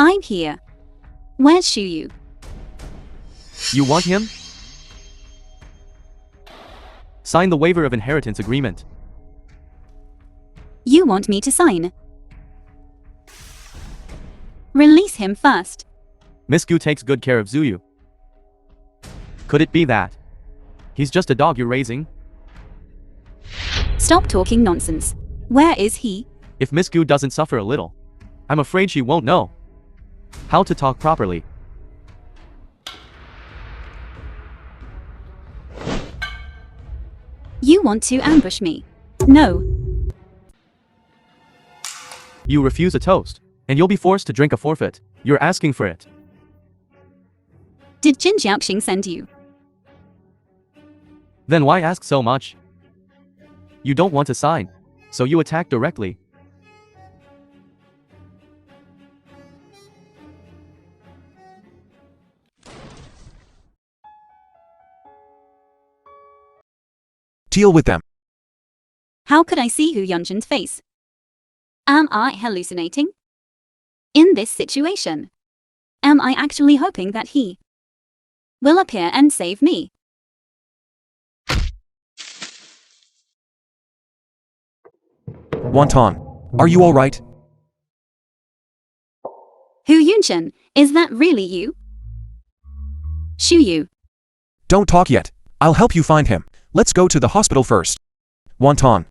I'm here. Where's Shuyu? You want him? Sign the waiver of inheritance agreement. You want me to sign? Release him first. Miss Gu takes good care of Zuyu. Could it be that he's just a dog you're raising? Stop talking nonsense. Where is he? If Miss Gu doesn't suffer a little, I'm afraid she won't know how to talk properly. You want to ambush me? No. You refuse a toast, and you'll be forced to drink a forfeit. You're asking for it. Did Jin Xiaoxing send you? Then why ask so much? You don't want to sign, so you attack directly. Deal with them. How could I see Hu Yunjin's face? Am I hallucinating? In this situation, am I actually hoping that he will appear and save me? Wonton, are you alright? Hu Yunjin, is that really you? Shuyu. Don't talk yet. I'll help you find him. Let's go to the hospital first. Wonton.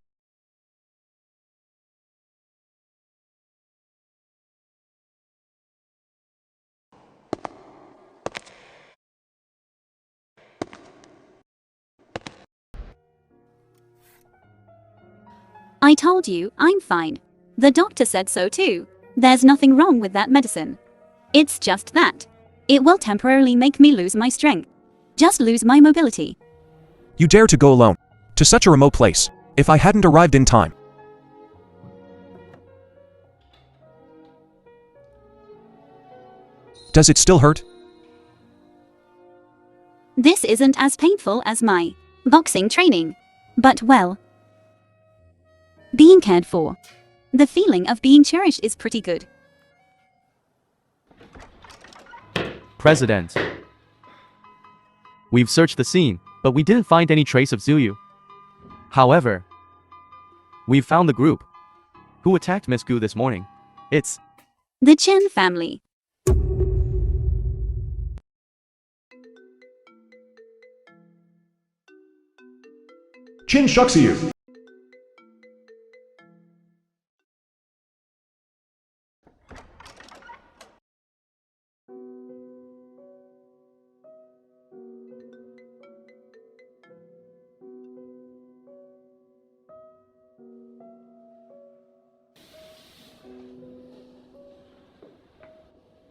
I told you, I'm fine. The doctor said so too. There's nothing wrong with that medicine. It's just that it will temporarily make me lose my strength. Just lose my mobility. You dare to go alone to such a remote place. If I hadn't arrived in time. Does it still hurt? This isn't as painful as my boxing training. But well, being cared for. The feeling of being cherished is pretty good. President. We've searched the scene, but we didn't find any trace of Zuyu. However, we've found the group who attacked Miss Gu this morning. It's the Chen family. Jin Shuxiu.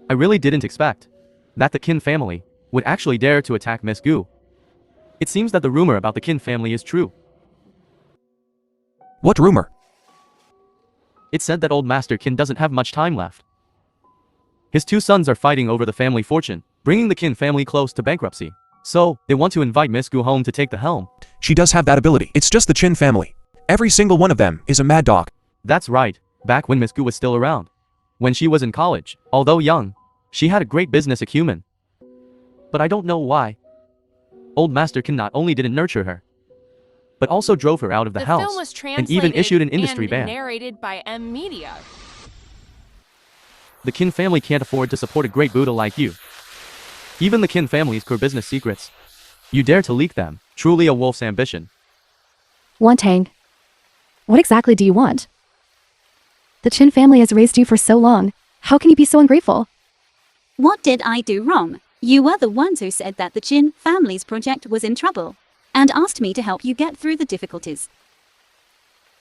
I really didn't expect that the Qin family would actually dare to attack Miss Gu. It seems that the rumor about the Qin family is true. What rumor? It said that old Master Qin doesn't have much time left. His two sons are fighting over the family fortune, bringing the Qin family close to bankruptcy. So, they want to invite Miss Gu home to take the helm. She does have that ability. It's just the Qin family. Every single one of them is a mad dog. That's right, back when Miss Gu was still around. When she was in college, although young, she had a great business acumen. But I don't know why. Old Master Qin not only didn't nurture her, but also drove her out of the house, film was and even issued an industry and ban. narrated by M Media. The Qin family can't afford to support a great Buddha like you. Even the Qin family's core business secrets, you dare to leak them. Truly a wolf's ambition. Wantang, what exactly do you want? The Qin family has raised you for so long. How can you be so ungrateful? What did I do wrong? You were the ones who said that the Qin family's project was in trouble, and asked me to help you get through the difficulties.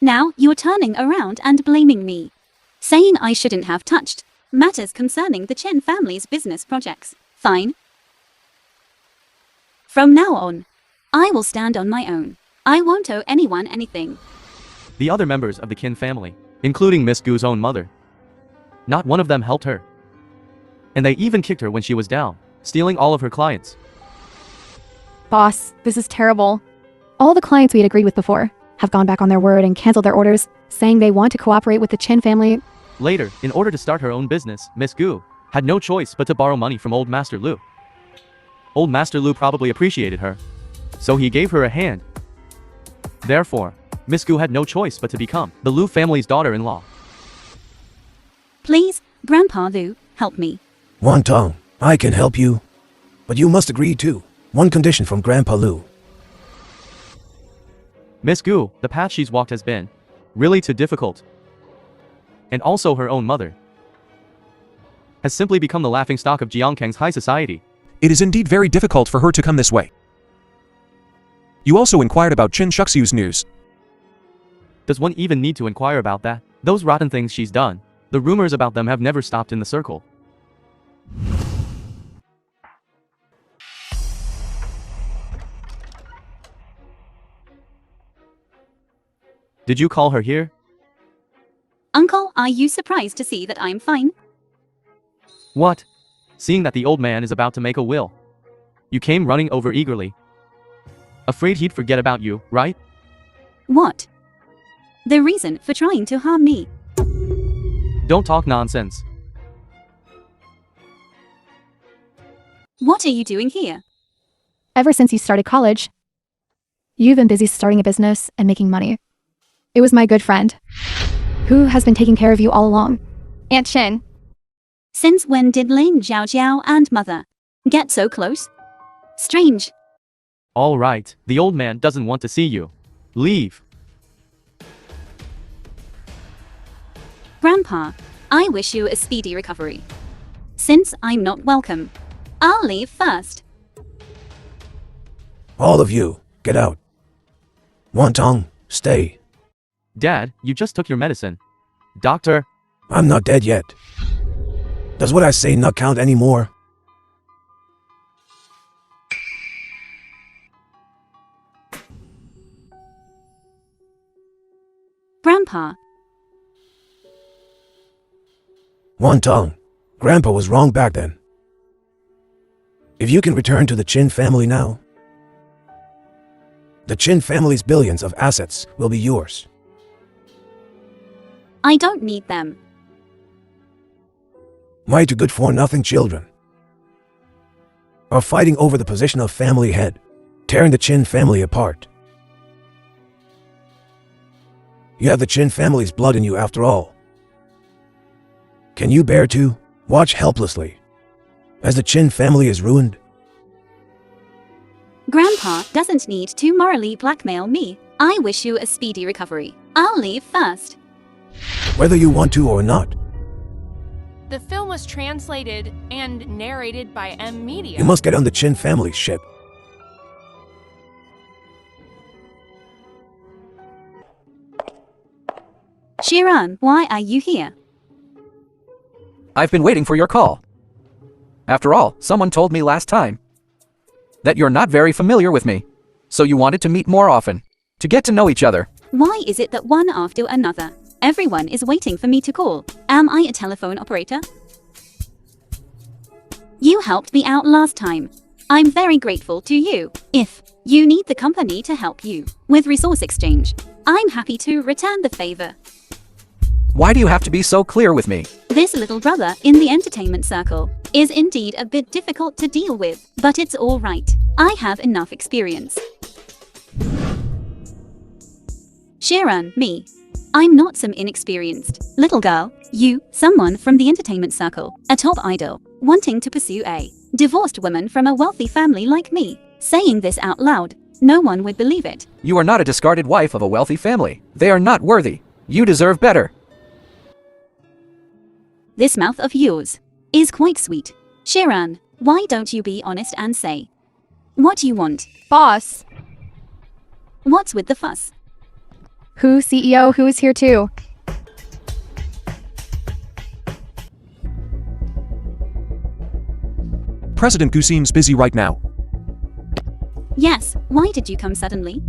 Now you're turning around and blaming me, saying I shouldn't have touched matters concerning the Qin family's business projects. Fine. From now on, I will stand on my own. I won't owe anyone anything. The other members of the Qin family, including Miss Gu's own mother, not one of them helped her. And they even kicked her when she was down, stealing all of her clients. Boss, this is terrible. All the clients we had agreed with before have gone back on their word and canceled their orders, saying they want to cooperate with the Qin family. Later, in order to start her own business, Miss Gu had no choice but to borrow money from old Master Lu. Old Master Lu probably appreciated her, so he gave her a hand. Therefore, Miss Gu had no choice but to become the Lu family's daughter-in-law. Please, Grandpa Lu, help me. Wantong, I can help you. But you must agree to one condition from Grandpa Lu. Miss Gu, the path she's walked has been really too difficult. And also her own mother has simply become the laughingstock of Jiangkang's high society. It is indeed very difficult for her to come this way. You also inquired about Chin Shuxiu's news. Does one even need to inquire about that? Those rotten things she's done, the rumors about them have never stopped in the circle. Did you call her here? Uncle, are you surprised to see that I'm fine? What? Seeing that the old man is about to make a will, you came running over eagerly. Afraid he'd forget about you, right? What? The reason for trying to harm me? Don't talk nonsense. What are you doing here? Ever since you started college, you've been busy starting a business and making money. It was my good friend, who has been taking care of you all along. Aunt Chin. Since when did Lin Xiaojiao and Mother get so close? Strange. All right, the old man doesn't want to see you. Leave. Grandpa, I wish you a speedy recovery. Since I'm not welcome, I'll leave first. All of you, get out. Wantong, stay. Dad, you just took your medicine. Doctor. I'm not dead yet. Does what I say not count anymore? Grandpa, Wantong, Grandpa was wrong back then. If you can return to the Chin family now, the Chin family's billions of assets will be yours. I don't need them. My two good-for-nothing children are fighting over the position of family head, tearing the Chin family apart. You have the Chin family's blood in you after all. Can you bear to watch helplessly as the Chin family is ruined? Grandpa doesn't need to morally blackmail me. I wish you a speedy recovery. I'll leave first. Whether you want to or not, The film was translated and narrated by M Media. you must get on the Chin family's ship. Shiran, why are you here? I've been waiting for your call. After all, someone told me last time that you're not very familiar with me, so you wanted to meet more often, to get to know each other. Why is it that one after another, everyone is waiting for me to call? Am I a telephone operator? You helped me out last time. I'm very grateful to you. If you need the company to help you with resource exchange, I'm happy to return the favor. Why do you have to be so clear with me? This little brother in the entertainment circle is indeed a bit difficult to deal with, but it's all right. I have enough experience. Shiran, me. I'm not some inexperienced little girl. You, someone from the entertainment circle, a top idol, wanting to pursue a divorced woman from a wealthy family like me. Saying this out loud, no one would believe it. You are not a discarded wife of a wealthy family. They are not worthy. You deserve better. This mouth of yours is quite sweet. Shiran, why don't you be honest and say what you want? Boss. What's with the fuss? Who, CEO, who is here too? President Gu seems busy right now. Yes, why did you come suddenly?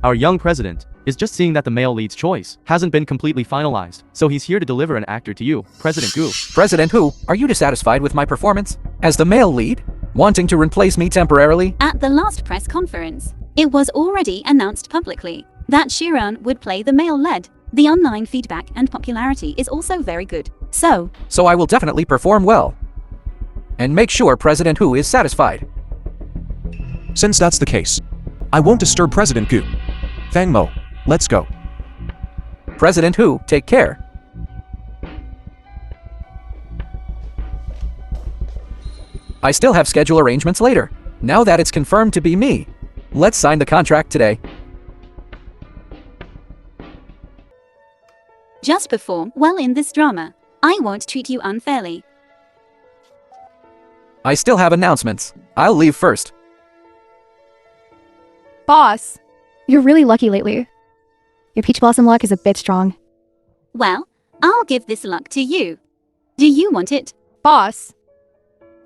Our young president is just seeing that the male lead's choice hasn't been completely finalized, so he's here to deliver an actor to you, President Gu. President Hu, are you dissatisfied with my performance as the male lead? Wanting to replace me temporarily? At the last press conference, it was already announced publicly that Shiran would play the male lead. The online feedback and popularity is also very good. So I will definitely perform well. and make sure President Hu is satisfied. Since that's the case, I won't disturb President Gu. Fang Mo, let's go. President Hu, take care. I still have schedule arrangements later. Now that it's confirmed to be me, let's sign the contract today. Just perform well in this drama. I won't treat you unfairly. I still have announcements. I'll leave first. Boss, you're really lucky lately. Your peach blossom luck is a bit strong. Well, I'll give this luck to you. Do you want it? Boss!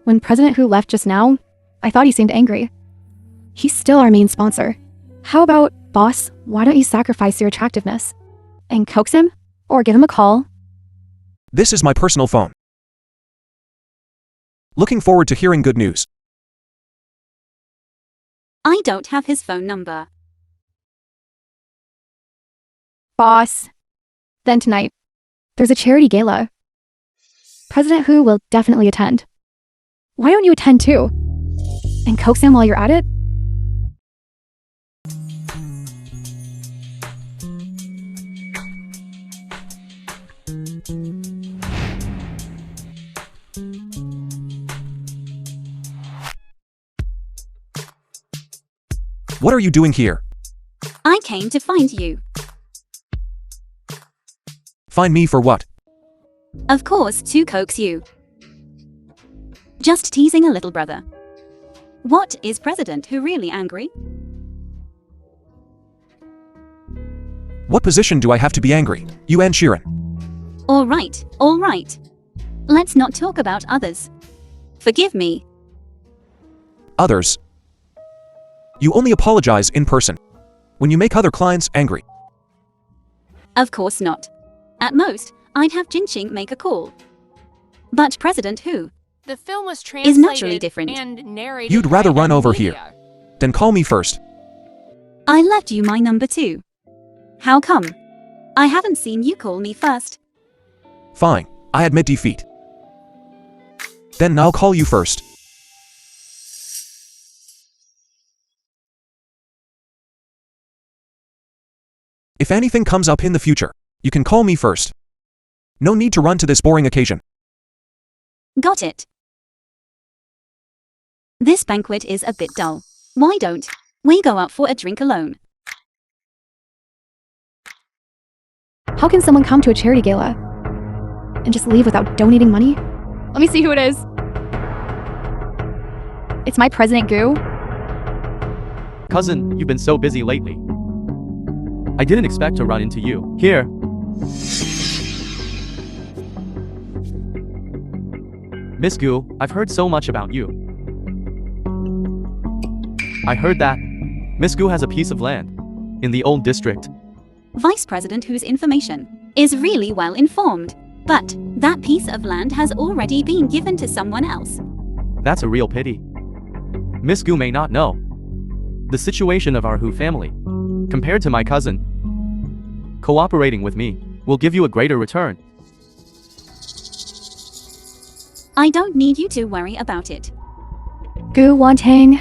When President Hu left just now, I thought he seemed angry. He's still our main sponsor. How about, boss, why don't you sacrifice your attractiveness and coax him? Or give him a call? This is my personal phone. Looking forward to hearing good news. I don't have his phone number. Boss. Then tonight, there's a charity gala. President Hu will definitely attend. Why don't you attend too? And coax him while you're at it? What are you doing here? I came to find you. Find me for what? Of course, to coax you. Just teasing a little brother. What, is President Hu really angry? What position do I have to be angry? You and Shirin. All right, all right. Let's not talk about others. Forgive me. Others. You only apologize in person. When you make other clients angry. Of course not. At most, I'd have Jinqing make a call. But President Hu The film was is naturally translated different. and narrated You'd by rather run over Indonesia. here. Then call me first. I left you my number too. How come? I haven't seen you call me first. Fine, I admit defeat. Then I'll call you first. If anything comes up in the future, you can call me first. No need to run to this boring occasion. Got it. This banquet is a bit dull. Why don't we go out for a drink alone? How can someone come to a charity gala and just leave without donating money? Let me see who it is. It's my President Gu. Cousin, you've been so busy lately. I didn't expect to run into you. Here. Miss Gu, I've heard so much about you. I heard that Miss Gu has a piece of land in the old district. Vice President whose information is really well informed. But that piece of land has already been given to someone else. That's a real pity. Miss Gu may not know the situation of our Hu family. Compared to my cousin, cooperating with me will give you a greater return. I don't need you to worry about it. Gu Wantang,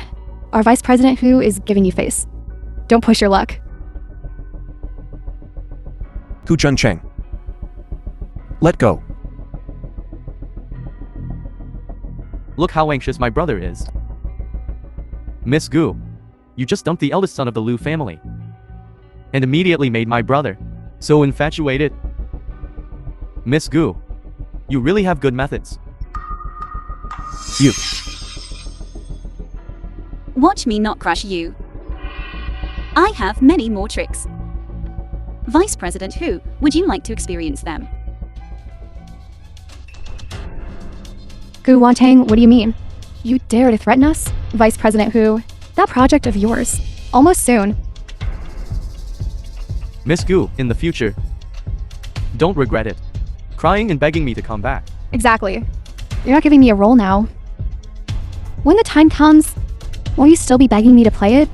our Vice President Hu is giving you face. Don't push your luck. Hu Cheng. Let go. Look how anxious my brother is. Miss Gu, you just dumped the eldest son of the Liu family and immediately made my brother so infatuated. Miss Gu, you really have good methods. You. Watch me not crush you. I have many more tricks. Vice President Hu, would you like to experience them? Gu Wantang, what do you mean? You dare to threaten us? Vice President Hu, that project of yours. Almost soon. Miss Gu, in the future, don't regret it. Crying and begging me to come back. Exactly. You're not giving me a role now. When the time comes, won't you still be begging me to play it?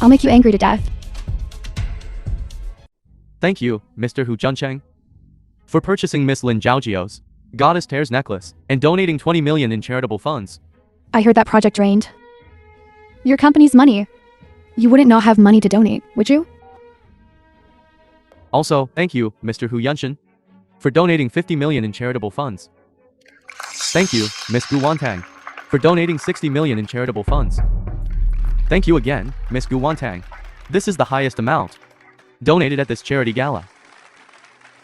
I'll make you angry to death. Thank you, Mr. Hu Juncheng, for purchasing Miss Lin Zhaojiao's goddess tears necklace, and donating 20 million in charitable funds. I heard that project drained your company's money. You wouldn't not have money to donate, would you? Also, thank you, Mr. Hu Yunshin, for donating 50 million in charitable funds. Thank you, Miss Gu Wantang, for donating 60 million in charitable funds. Thank you again, Miss Gu Wantang. This is the highest amount donated at this charity gala.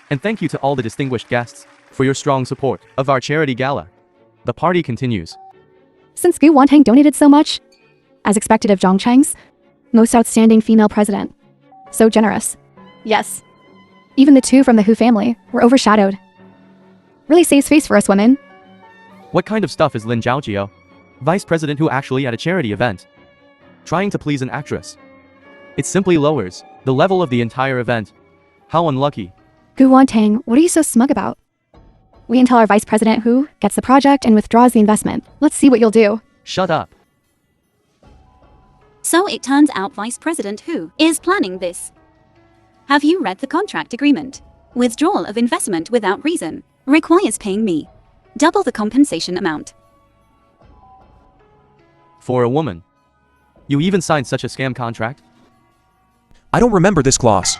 And thank you to all the distinguished guests for your strong support of our charity gala. The party continues. Since Gu Wantang donated so much, as expected of Zhongcheng's most outstanding female president, so generous. Yes. Even the two from the Hu family were overshadowed. Really saves face for us women. What kind of stuff is Lin Zhaojiao, vice president who actually at a charity event, trying to please an actress? It simply lowers the level of the entire event. How unlucky. Gu Wantang, what are you so smug about? Wait until our vice president Hu gets the project and withdraws the investment. Let's see what you'll do. Shut up. So it turns out Vice President Hu is planning this. Have you read the contract agreement? Withdrawal of investment without reason requires paying me double the compensation amount. For a woman, you even signed such a scam contract? I don't remember this clause.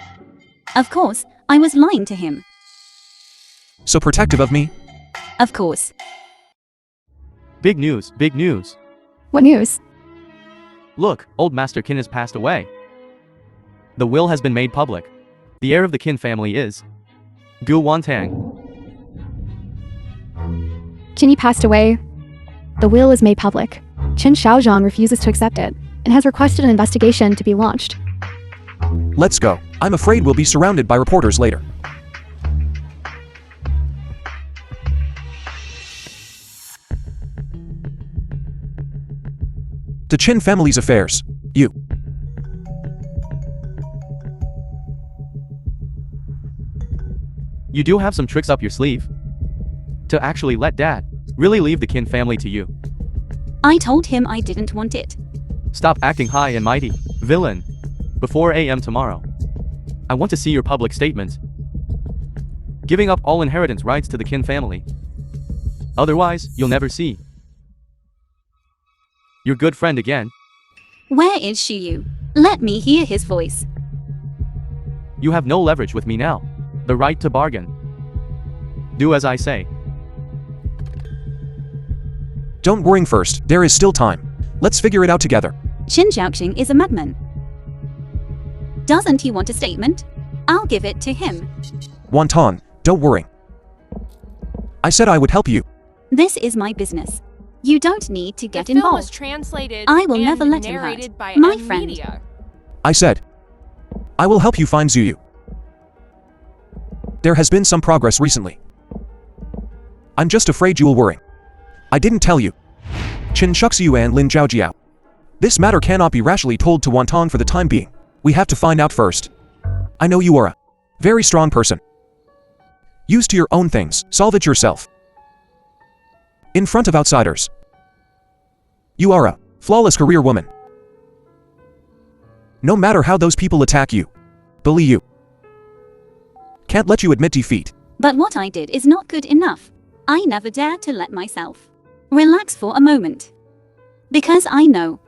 Of course, I was lying to him. So protective of me? Of course. Big news, big news. What news? Look, old Master Qin has passed away. The will has been made public. The heir of the Qin family is Gu Wantang. Qinyi passed away. The will is made public. Qin Shaozhong refuses to accept it and has requested an investigation to be launched. Let's go. I'm afraid we'll be surrounded by reporters later. The Qin family's affairs. You. You do have some tricks up your sleeve. To actually let Dad really leave the Qin family to you. I told him I didn't want it. Stop acting high and mighty, villain. Before AM tomorrow, I want to see your public statement. Giving up all inheritance rights to the Qin family. Otherwise, you'll never see your good friend again. Where is Shiyu? Let me hear his voice. You have no leverage with me now. The right to bargain. Do as I say. Don't worry first, there is still time. Let's figure it out together. Qin Xiaoqing is a madman. Doesn't he want a statement? I'll give it to him. Wonton, don't worry. I said I would help you. This is my business. You don't need to get The film was involved. translated I will and never let him narrated hurt by my friend. media. I said I will help you find Zuyu. There has been some progress recently. I'm just afraid you will worry. I didn't tell you. Qin Shuxiu and Lin Zhaojiao. This matter cannot be rashly told to Wonton for the time being. We have to find out first. I know you are a very strong person. Used to your own things, solve it yourself. In front of outsiders. You are a flawless career woman. No matter how those people attack you, bully you, can't let you admit defeat. But what I did is not good enough. I never dared to let myself relax for a moment. Because I know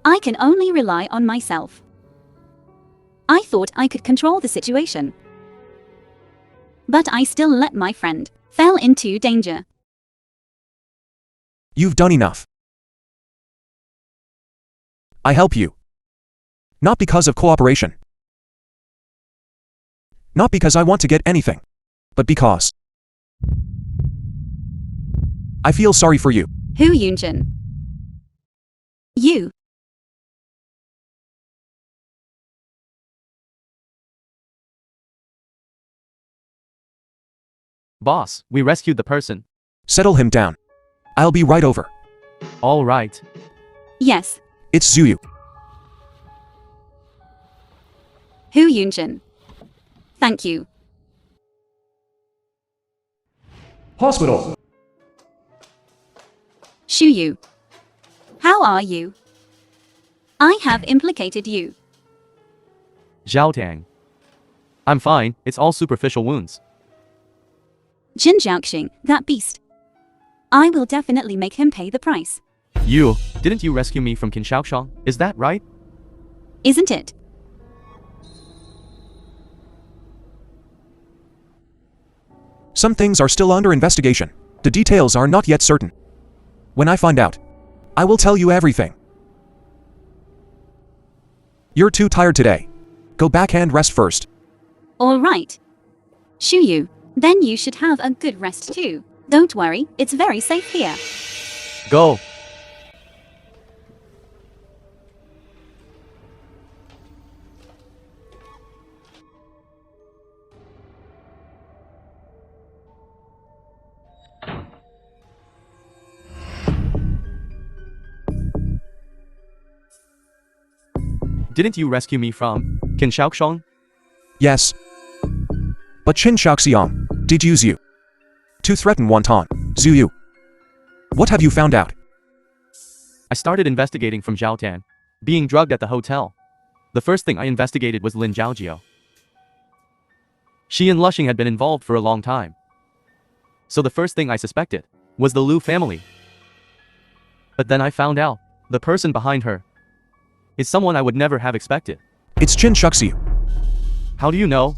I can only rely on myself. I thought I could control the situation. But I still let my friend fell into danger. You've done enough. I help you. Not because of cooperation. Not because I want to get anything. But because I feel sorry for you. Hu Yunjin. You. Boss, we rescued the person. Settle him down. I'll be right over. All right. Yes. It's Zuyu. Hu Yunjin. Thank you. Hospital. Shuyu. How are you? I have implicated you. Zhao Tang. I'm fine, it's all superficial wounds. Jin Jiaoxing, that beast. I will definitely make him pay the price. Didn't you rescue me from Qin Shaoxiang? Is that right? Isn't it? Some things are still under investigation. The details are not yet certain. When I find out, I will tell you everything. You're too tired today. Go back and rest first. All right. Shuyu, then you should have a good rest too. Don't worry, it's very safe here. Go. Didn't you rescue me from Qin Shaoxiang? Yes. But Qin Shaoxiang did use you to threaten Wonton, Zuyu. What have you found out? I started investigating from Zhaotan, being drugged at the hotel. The first thing I investigated was Lin Zhaojiao. She and Lushing had been involved for a long time. So the first thing I suspected was the Lu family. But then I found out the person behind her is someone I would never have expected. It's Qin Shaoxiu. How do you know?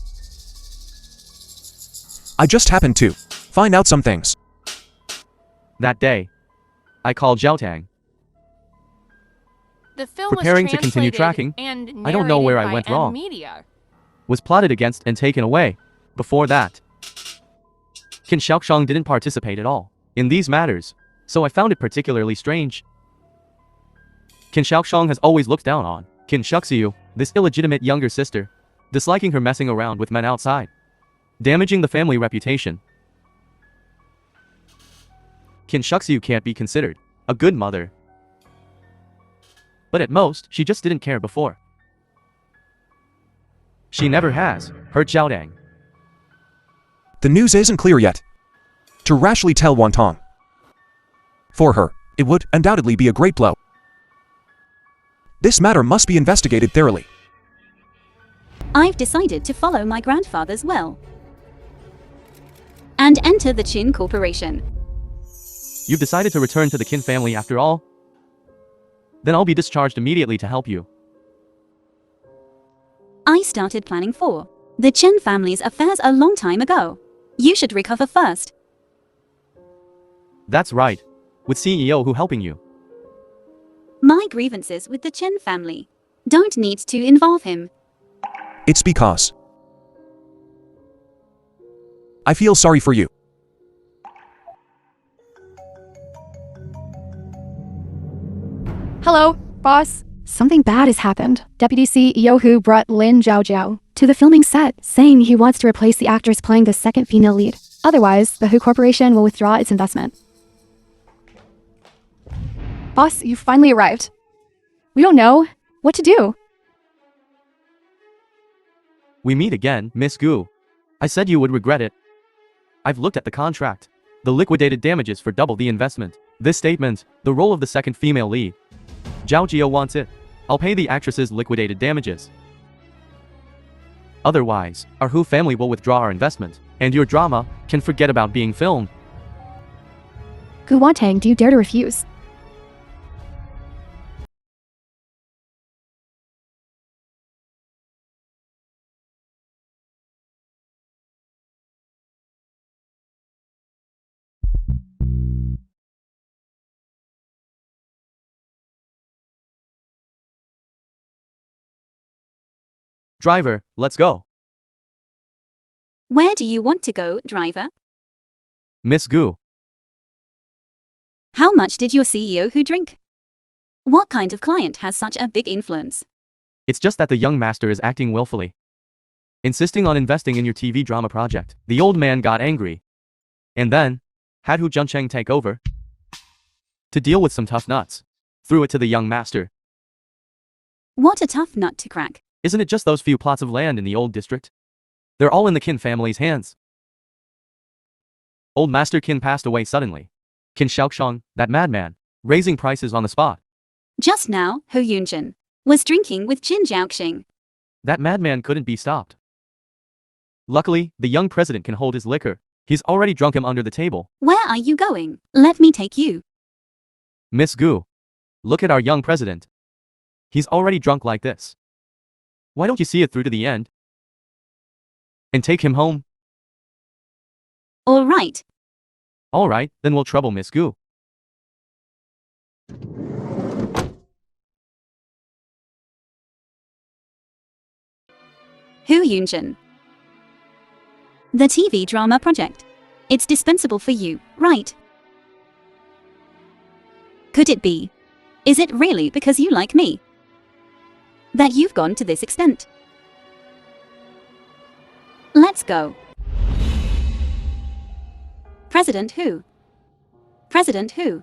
I just happened to find out some things. That day, I called Zhaotang. The film Preparing was to continue translated tracking, and I don't know where I narrated went by wrong. Media. Was plotted against and taken away. Before that, Qin Shaoxiang didn't participate at all in these matters, so I found it particularly strange. Qin Shaoxiang has always looked down on Qin Shaoxiu, this illegitimate younger sister, disliking her messing around with men outside, damaging the family reputation. Qin Shaoxiu can't be considered a good mother. But at most, she just didn't care before. She never has hurt Zhaodang. The news isn't clear yet. To rashly tell Wonton. For her, it would undoubtedly be a great blow. This matter must be investigated thoroughly. I've decided to follow my grandfather's will and enter the Qin Corporation. You've decided to return to the Qin family after all? Then I'll be discharged immediately to help you. I started planning for the Qin family's affairs a long time ago. You should recover first. That's right. With CEO who helping you. My grievances with the Qin family don't need to involve him. It's because I feel sorry for you. Hello, boss. Something bad has happened. Deputy CEO Hu brought Lin Zhaojiao to the filming set, saying he wants to replace the actress playing the second female lead. Otherwise, the Hu Corporation will withdraw its investment. Boss, you finally arrived. We don't know what to do. We meet again, Miss Gu. I said you would regret it. I've looked at the contract. The liquidated damages for double the investment. This statement, the role of the second female lead. Zhao Jio wants it. I'll pay the actress's liquidated damages. Otherwise, our Hu family will withdraw our investment, and your drama can forget about being filmed. Gu Wantang, do you dare to refuse? Driver, let's go. Where do you want to go, driver? Miss Gu. How much did your CEO Hu drink? What kind of client has such a big influence? It's just that the young master is acting willfully, insisting on investing in your TV drama project. The old man got angry, and then had Hu Juncheng take over to deal with some tough nuts. Threw it to the young master. What a tough nut to crack. Isn't it just those few plots of land in the old district? They're all in the Qin family's hands. Old Master Qin passed away suddenly. Qin Shaoxiang, that madman, raising prices on the spot. Just now, Hu Yunjin was drinking with Qin Jiaoxing. That madman couldn't be stopped. Luckily, the young president can hold his liquor. He's already drunk him under the table. Where are you going? Let me take you. Miss Gu. Look at our young president. He's already drunk like this. Why don't you see it through to the end? And take him home? All right. Alright, then we'll trouble Miss Gu. Hu Yunjin. The TV drama project. It's dispensable for you, right? Could it be? Is it really because you like me that you've gone to this extent? Let's go. President Hu. President Hu.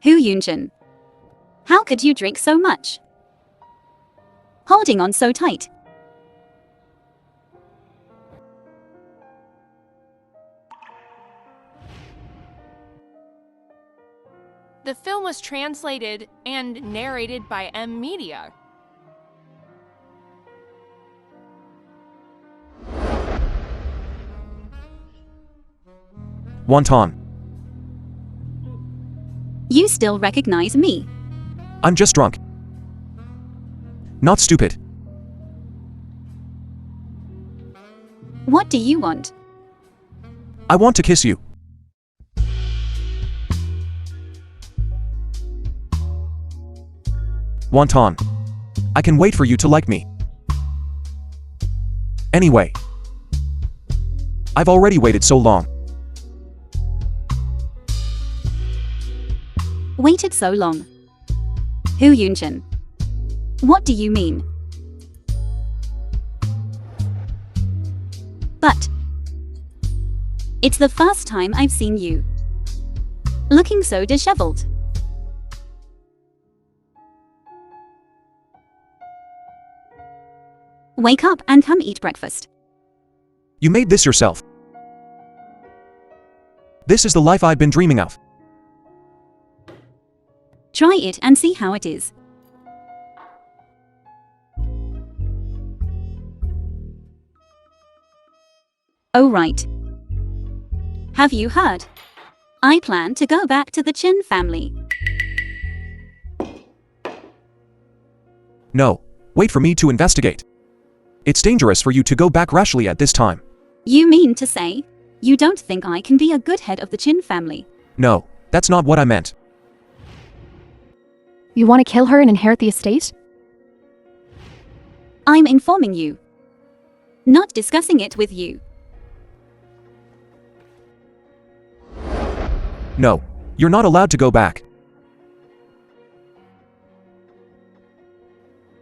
Hu Yunjin. How could you drink so much? Holding on so tight. The film was translated and narrated by M Media. Wonton. You still recognize me. I'm just drunk. Not stupid. What do you want? I want to kiss you. Wonton. I can wait for you to like me. Anyway. I've already waited so long. Waited so long. Hu Yunjin. What do you mean? But it's the first time I've seen you looking so disheveled. Wake up and come eat breakfast. You made this yourself. This is the life I've been dreaming of. Try it and see how it is. Oh right. Have you heard? I plan to go back to the Chin family. No, wait for me to investigate. It's dangerous for you to go back rashly at this time. You mean to say, you don't think I can be a good head of the Chin family? No, that's not what I meant. You want to kill her and inherit the estate? I'm informing you. Not discussing it with you. No, you're not allowed to go back.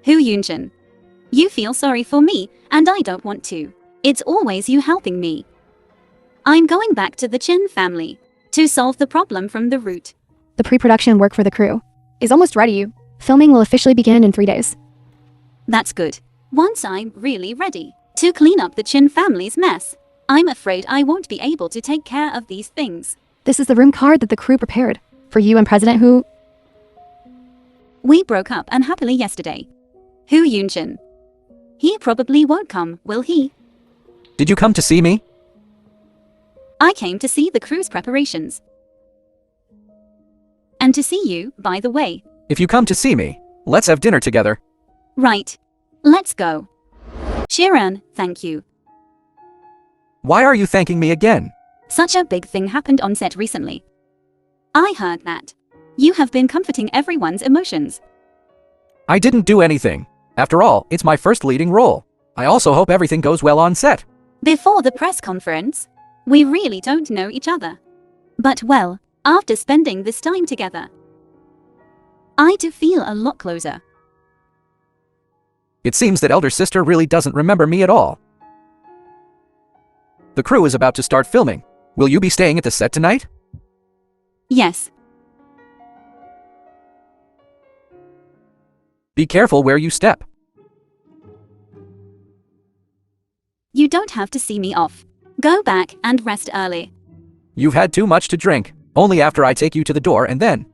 Hu Yunjin. You feel sorry for me, and I don't want to. It's always you helping me. I'm going back to the Chin family to solve the problem from the root. The pre-production work for the crew is almost ready. Filming will officially begin in 3 days. That's good. Once I'm really ready to clean up the Chin family's mess, I'm afraid I won't be able to take care of these things. This is the room card that the crew prepared for you and President Hu. We broke up unhappily yesterday. Hu Yunjin. He probably won't come, will he? Did you come to see me? I came to see the crew's preparations. And to see you, by the way. If you come to see me, let's have dinner together. Right. Let's go. Shiran, thank you. Why are you thanking me again? Such a big thing happened on set recently. I heard that. You have been comforting everyone's emotions. I didn't do anything. After all, it's my first leading role. I also hope everything goes well on set. Before the press conference, we really don't know each other. But well, after spending this time together, I do feel a lot closer. It seems that elder sister really doesn't remember me at all. The crew is about to start filming. Will you be staying at the set tonight? Yes. Be careful where you step. You don't have to see me off. Go back and rest early. You've had too much to drink. Only after I take you to the door and then.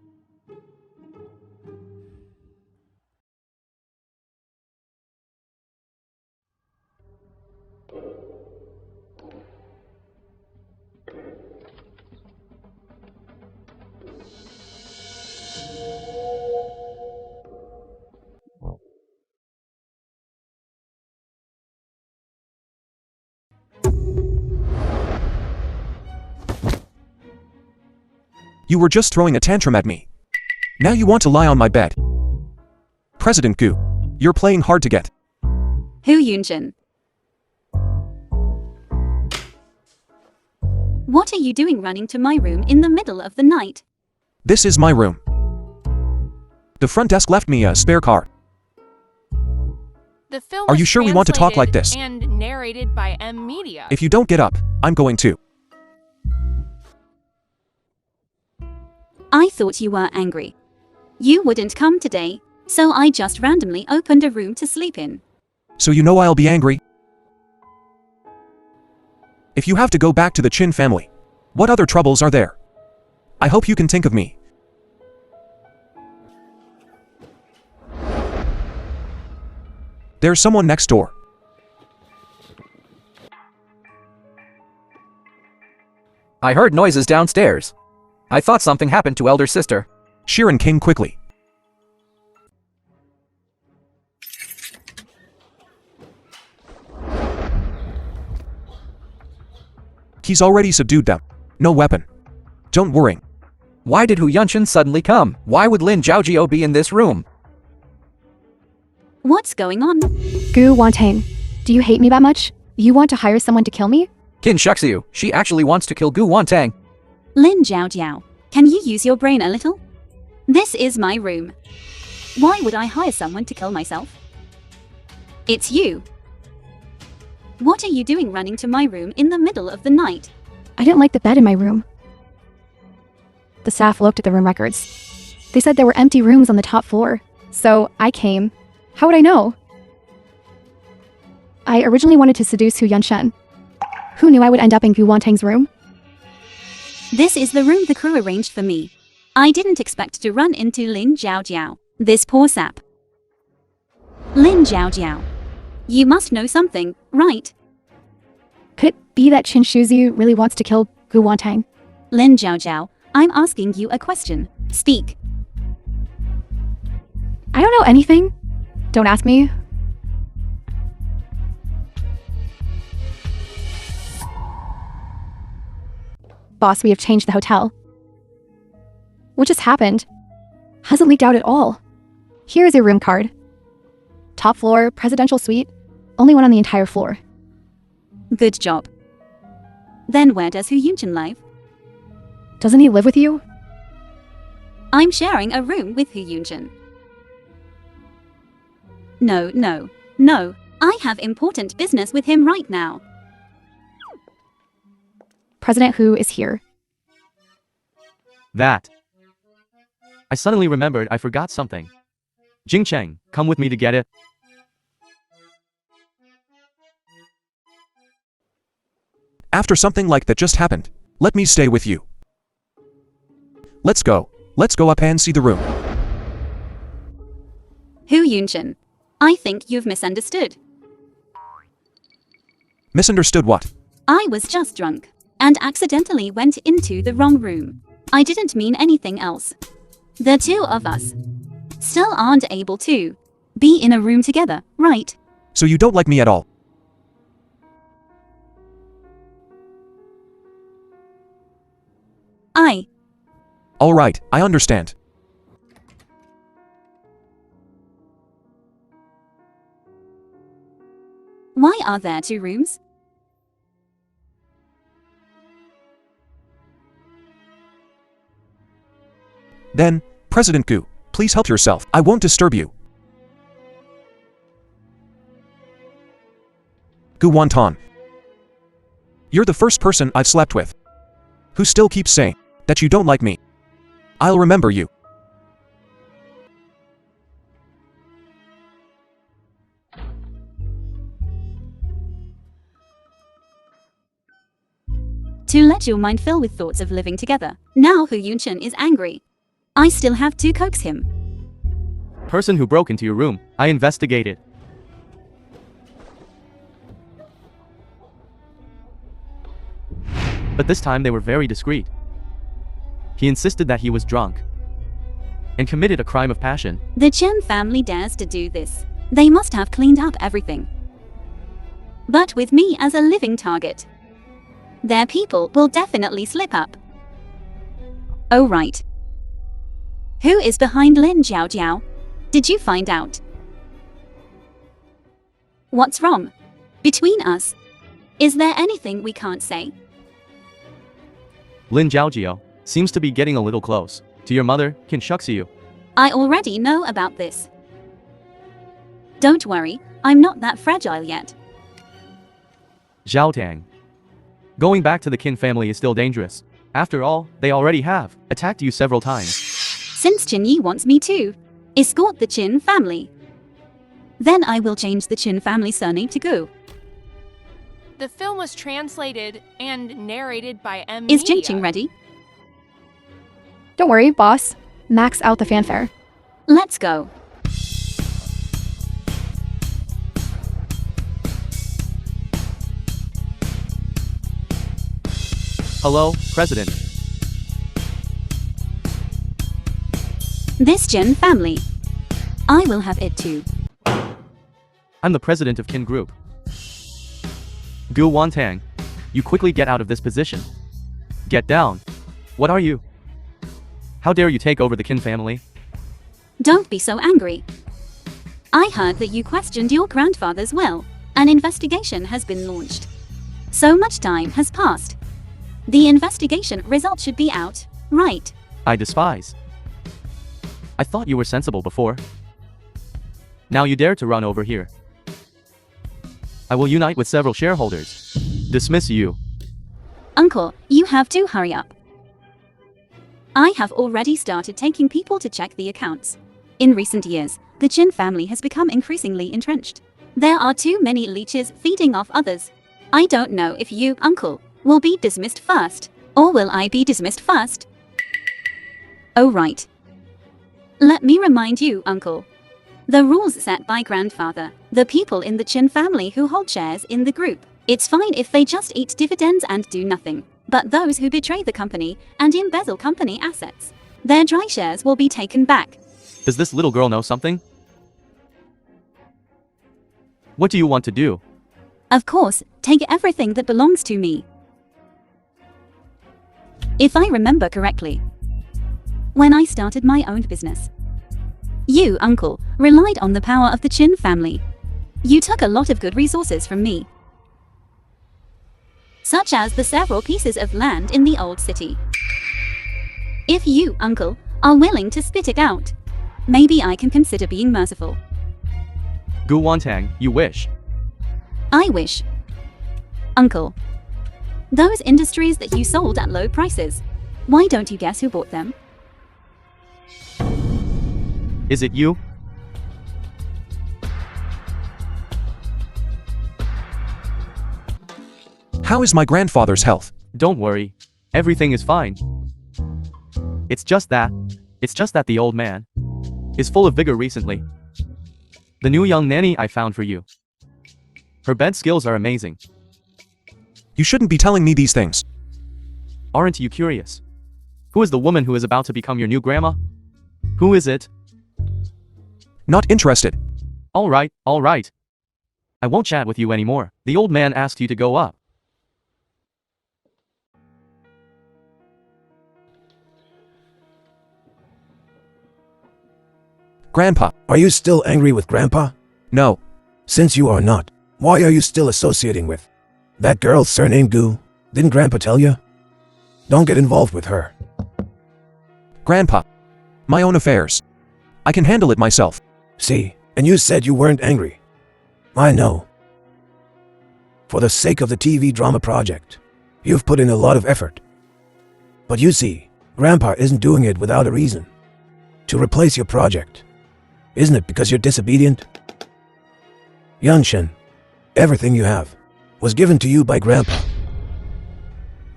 You were just throwing a tantrum at me. Now you want to lie on my bed. President Gu, you're playing hard to get. Hu Yunjin. What are you doing running to my room in the middle of the night? This is my room. The front desk left me a spare car. The film Are was you sure we want to talk like translated this? And narrated by M Media. If you don't get up, I'm going to. I thought you were angry. You wouldn't come today, so I just randomly opened a room to sleep in. So you know I'll be angry? If you have to go back to the Chin family, what other troubles are there? I hope you can think of me. There's someone next door. I heard noises downstairs. I thought something happened to elder sister. Shirin came quickly. He's already subdued them. No weapon. Don't worry. Why did Hu Yunshin suddenly come? Why would Lin Zhaojiao be in this room? What's going on? Gu Wantang, do you hate me that much? You want to hire someone to kill me? Qin Shuxiu, she actually wants to kill Gu Wantang. Lin Zhaojiao, can you use your brain a little? This is my room. Why would I hire someone to kill myself? It's you. What are you doing running to my room in the middle of the night? I didn't like the bed in my room. The staff looked at the room records. They said there were empty rooms on the top floor. So I came. How would I know? I originally wanted to seduce Hu Yunshen. Who knew I would end up in Gu Wantang's room? This is the room the crew arranged for me. I didn't expect to run into Lin Zhaojiao, this poor sap. Lin Zhaojiao. You must know something, right? Could it be that Qin Shuzi really wants to kill Gu Wantang? Lin Zhaojiao, I'm asking you a question. Speak. I don't know anything. Don't ask me. Boss, we have changed the hotel. What just happened? Hasn't leaked out at all. Here is your room card. Top floor, presidential suite. Only one on the entire floor. Good job. Then where does Hu Yunshin live? Doesn't he live with you? I'm sharing a room with Hu Yunshin. No. I have important business with him right now. President Hu is here. That. I suddenly remembered I forgot something. Jing Cheng, come with me to get it. After something like that just happened, let me stay with you. Let's go. Let's go up and see the room. Hu Yunshin, I think you've misunderstood. Misunderstood what? I was just drunk and accidentally went into the wrong room. I didn't mean anything else. The two of us still aren't able to be in a room together, right? So you don't like me at all? All right, I understand. Why are there two rooms? Then, President Gu, please help yourself. I won't disturb you. Gu Wonton. You're the first person I've slept with who still keeps saying that you don't like me. I'll remember you. To let your mind fill with thoughts of living together. Now Hu Yunshin is angry. I still have to coax him. Person who broke into your room, I investigated. But this time they were very discreet. He insisted that he was drunk and committed a crime of passion. The Chen family dares to do this. They must have cleaned up everything. But with me as a living target, their people will definitely slip up. Oh right. Who is behind Lin Jiao? Did you find out? What's wrong? Between us? Is there anything we can't say? Lin Jiao seems to be getting a little close to your mother, Kin Shuxiu. I already know about this. Don't worry, I'm not that fragile yet. Zhao Tang. Going back to the Qin family is still dangerous. After all, they already have attacked you several times. Since Qin Yi wants me to escort the Qin family, then I will change the Qin family surname to Gu. The film was translated and narrated by M. Is Media. Jingqing ready? Don't worry, boss. Max out the fanfare. Let's go. Hello, President. This Qin family, I will have it too. I'm the president of Qin Group. Gu Wantang, you quickly get out of this position. Get down. What are you? How dare you take over the Qin family? Don't be so angry. I heard that you questioned your grandfather's will. An investigation has been launched. So much time has passed. The investigation result should be out, right? I despise. I thought you were sensible before. Now you dare to run over here. I will unite with several shareholders. Dismiss you. Uncle, you have to hurry up. I have already started taking people to check the accounts. In recent years, the Qin family has become increasingly entrenched. There are too many leeches feeding off others. I don't know if you, uncle, will be dismissed first, or will I be dismissed first? Oh right. Let me remind you, uncle. The rules set by grandfather, the people in the Qin family who hold shares in the group, it's fine if they just eat dividends and do nothing. But those who betray the company and embezzle company assets, their dry shares will be taken back. Does this little girl know something? What do you want to do? Of course, take everything that belongs to me. If I remember correctly, when I started my own business, you, uncle, relied on the power of the Qin family. You took a lot of good resources from me, such as the several pieces of land in the old city. If you, uncle, are willing to spit it out, maybe I can consider being merciful. Gu Wantang, you wish. I wish. Uncle, those industries that you sold at low prices, why don't you guess who bought them? Is it you? How is my grandfather's health? Don't worry. Everything is fine. It's just that the old man is full of vigor recently. The new young nanny I found for you. Her bed skills are amazing. You shouldn't be telling me these things. Aren't you curious? Who is the woman who is about to become your new grandma? Who is it? Not interested. All right. I won't chat with you anymore. The old man asked you to go up. Grandpa. Are you still angry with Grandpa? No. Since you are not, why are you still associating with that girl's surname Gu? Didn't Grandpa tell you? Don't get involved with her. Grandpa. My own affairs. I can handle it myself. See, and you said you weren't angry. I know. For the sake of the TV drama project, you've put in a lot of effort. But you see, Grandpa isn't doing it without a reason. To replace your project. Isn't it because you're disobedient? Yanshin, everything you have was given to you by Grandpa.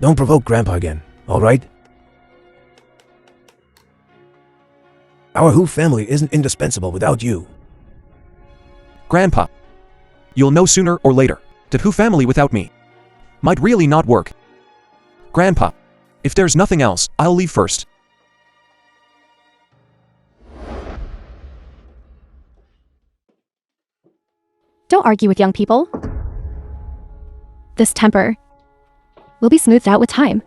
Don't provoke Grandpa again, alright? Our Hu family isn't indispensable without you. Grandpa. You'll know sooner or later that Hu family without me might really not work. Grandpa. If there's nothing else, I'll leave first. Don't argue with young people. This temper will be smoothed out with time.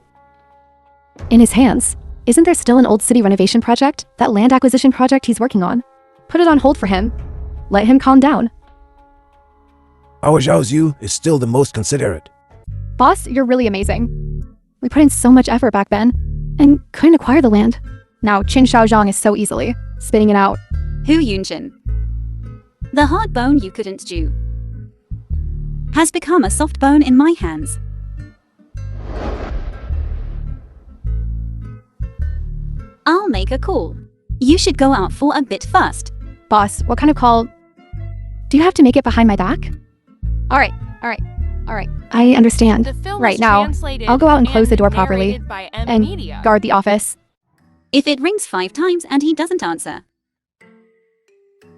In his hands, Isn't there still an old city renovation project, that land acquisition project he's working on? Put it on hold for him. Let him calm down. Our Zhao Zhu is still the most considerate. Boss, you're really amazing. We put in so much effort back then, and couldn't acquire the land. Now Qin Shaozhang is so easily spitting it out. Hu Yunjin. The hard bone you couldn't chew has become a soft bone in my hands. I'll make a call. You should go out for a bit first. Boss, what kind of call? Do you have to make it behind my back? All right. I understand. The film Right was now, translated I'll go out and close the door properly narrated by M and Media. guard the office. If it rings 5 times and he doesn't answer.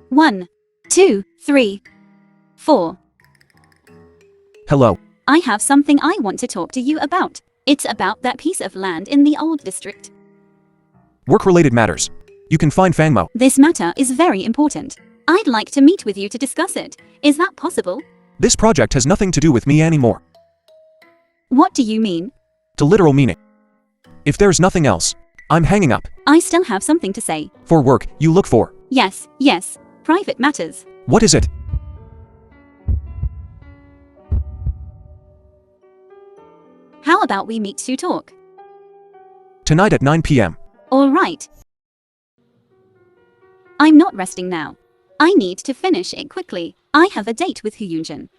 1, 2, 3, 4. Hello. I have something I want to talk to you about. It's about that piece of land in the old district. Work-related matters. You can find Fangmo. This matter is very important. I'd like to meet with you to discuss it. Is that possible? This project has nothing to do with me anymore. What do you mean? The literal meaning. If there's nothing else, I'm hanging up. I still have something to say. For work, you look for. Yes. Private matters. What is it? How about we meet to talk? Tonight at 9 p.m. All right. I'm not resting now. I need to finish it quickly. I have a date with Hu Yunjin.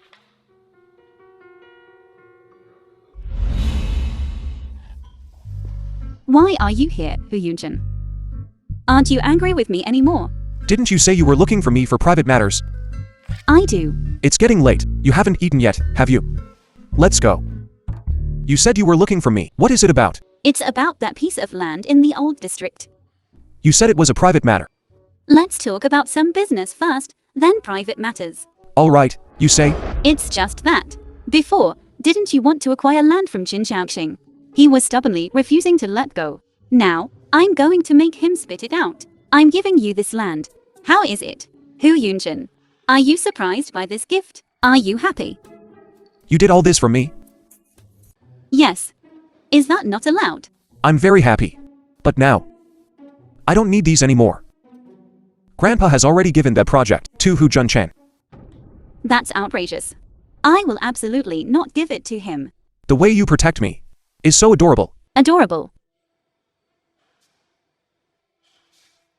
Why are you here, Hu Yunjin? Aren't you angry with me anymore? Didn't you say you were looking for me for private matters? I do. It's getting late. You haven't eaten yet, have you? Let's go. You said you were looking for me. What is it about? It's about that piece of land in the old district. You said it was a private matter. Let's talk about some business first, then private matters. All right, you say? It's just that. Before, didn't you want to acquire land from Qin Xiaoxing? He was stubbornly refusing to let go. Now, I'm going to make him spit it out. I'm giving you this land. How is it? Hu Yunjin. Are you surprised by this gift? Are you happy? You did all this for me? Yes. Is that not allowed? I'm very happy. But now, I don't need these anymore. Grandpa has already given that project to Hu Junchen. That's outrageous. I will absolutely not give it to him. The way you protect me is so adorable. Adorable.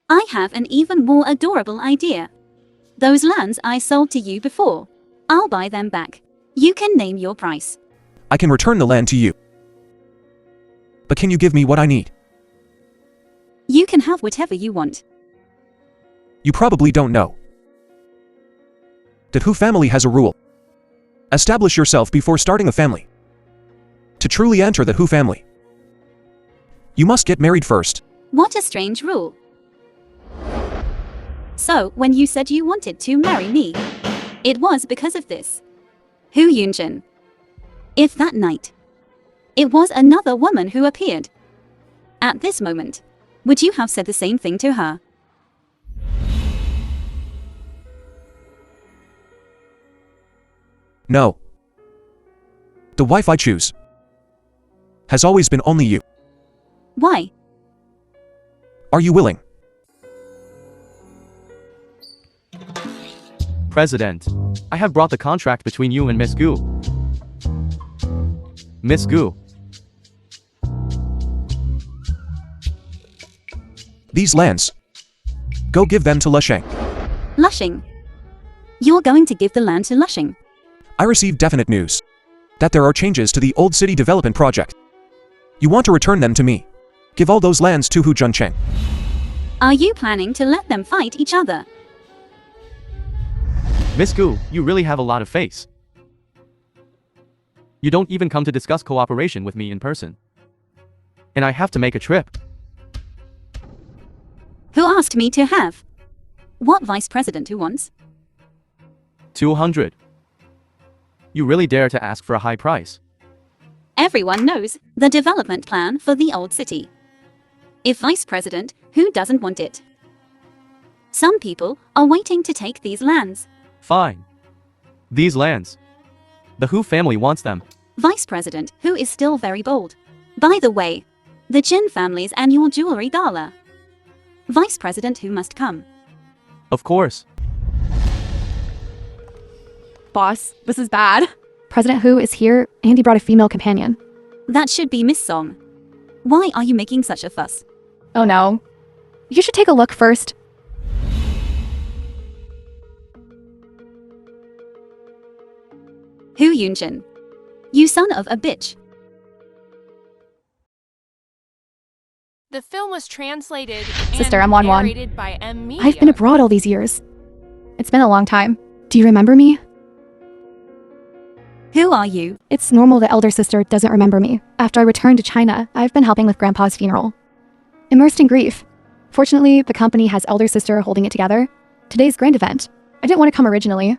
I have an even more adorable idea. Those lands I sold to you before. I'll buy them back. You can name your price. I can return the land to you. But can you give me what I need? You can have whatever you want. You probably don't know that Hu family has a rule. Establish yourself before starting a family. To truly enter the Hu family, you must get married first. What a strange rule. So, when you said you wanted to marry me, it was because of this. Hu Yunjin. If that night, it was another woman who appeared at this moment, would you have said the same thing to her? No. The wife I choose has always been only you. Why? Are you willing? President, I have brought the contract between you and Miss Gu. Miss Gu, These lands, go give them to Lusheng. Lushing. You're going to give the land to Lushing. I received definite news that there are changes to the old city development project. You want to return them to me. Give all those lands to Hu Juncheng. Are you planning to let them fight each other? Miss Gu, you really have a lot of face. You don't even come to discuss cooperation with me in person. And I have to make a trip. Who asked me to have? What vice president who wants? 200. You really dare to ask for a high price. Everyone knows the development plan for the old city. If vice president, who doesn't want it? Some people are waiting to take these lands. Fine. These lands. The Hu family wants them. Vice president, who is still very bold. By the way, The Chin family's annual jewelry gala. Vice President who must come. Of course. Boss, this is bad. President Hu is here, and he brought a female companion. That should be Miss Song. Why are you making such a fuss? Oh no. You should take a look first. Hu Yunshin. You son of a bitch. The film was translated Sister, and I'm Wan. narrated by M. Media. I've been abroad all these years. It's been a long time. Do you remember me? Who are you? It's normal the elder sister doesn't remember me. After I returned to China, I've been helping with Grandpa's funeral. Immersed in grief. Fortunately, the company has elder sister holding it together. Today's grand event. I didn't want to come originally.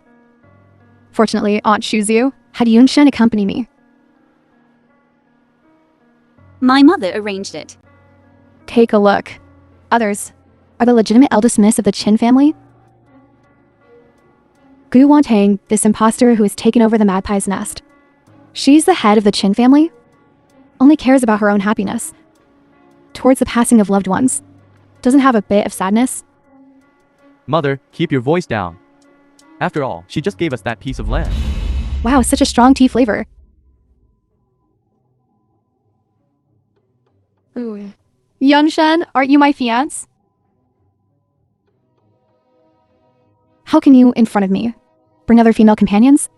Fortunately, Aunt Shuzu had Yunshen accompany me. My mother arranged it. Take a look. Others are the legitimate eldest miss of the Qin family. Gu Wantang, this imposter who has taken over the Magpie's nest. She's the head of the Qin family, only cares about her own happiness. Towards the passing of loved ones. Doesn't have a bit of sadness. Mother, keep your voice down. After all, she just gave us that piece of land. Wow, such a strong tea flavor. Ooh. Yunshen, aren't you my fiancé? How can you, in front of me, bring other female companions?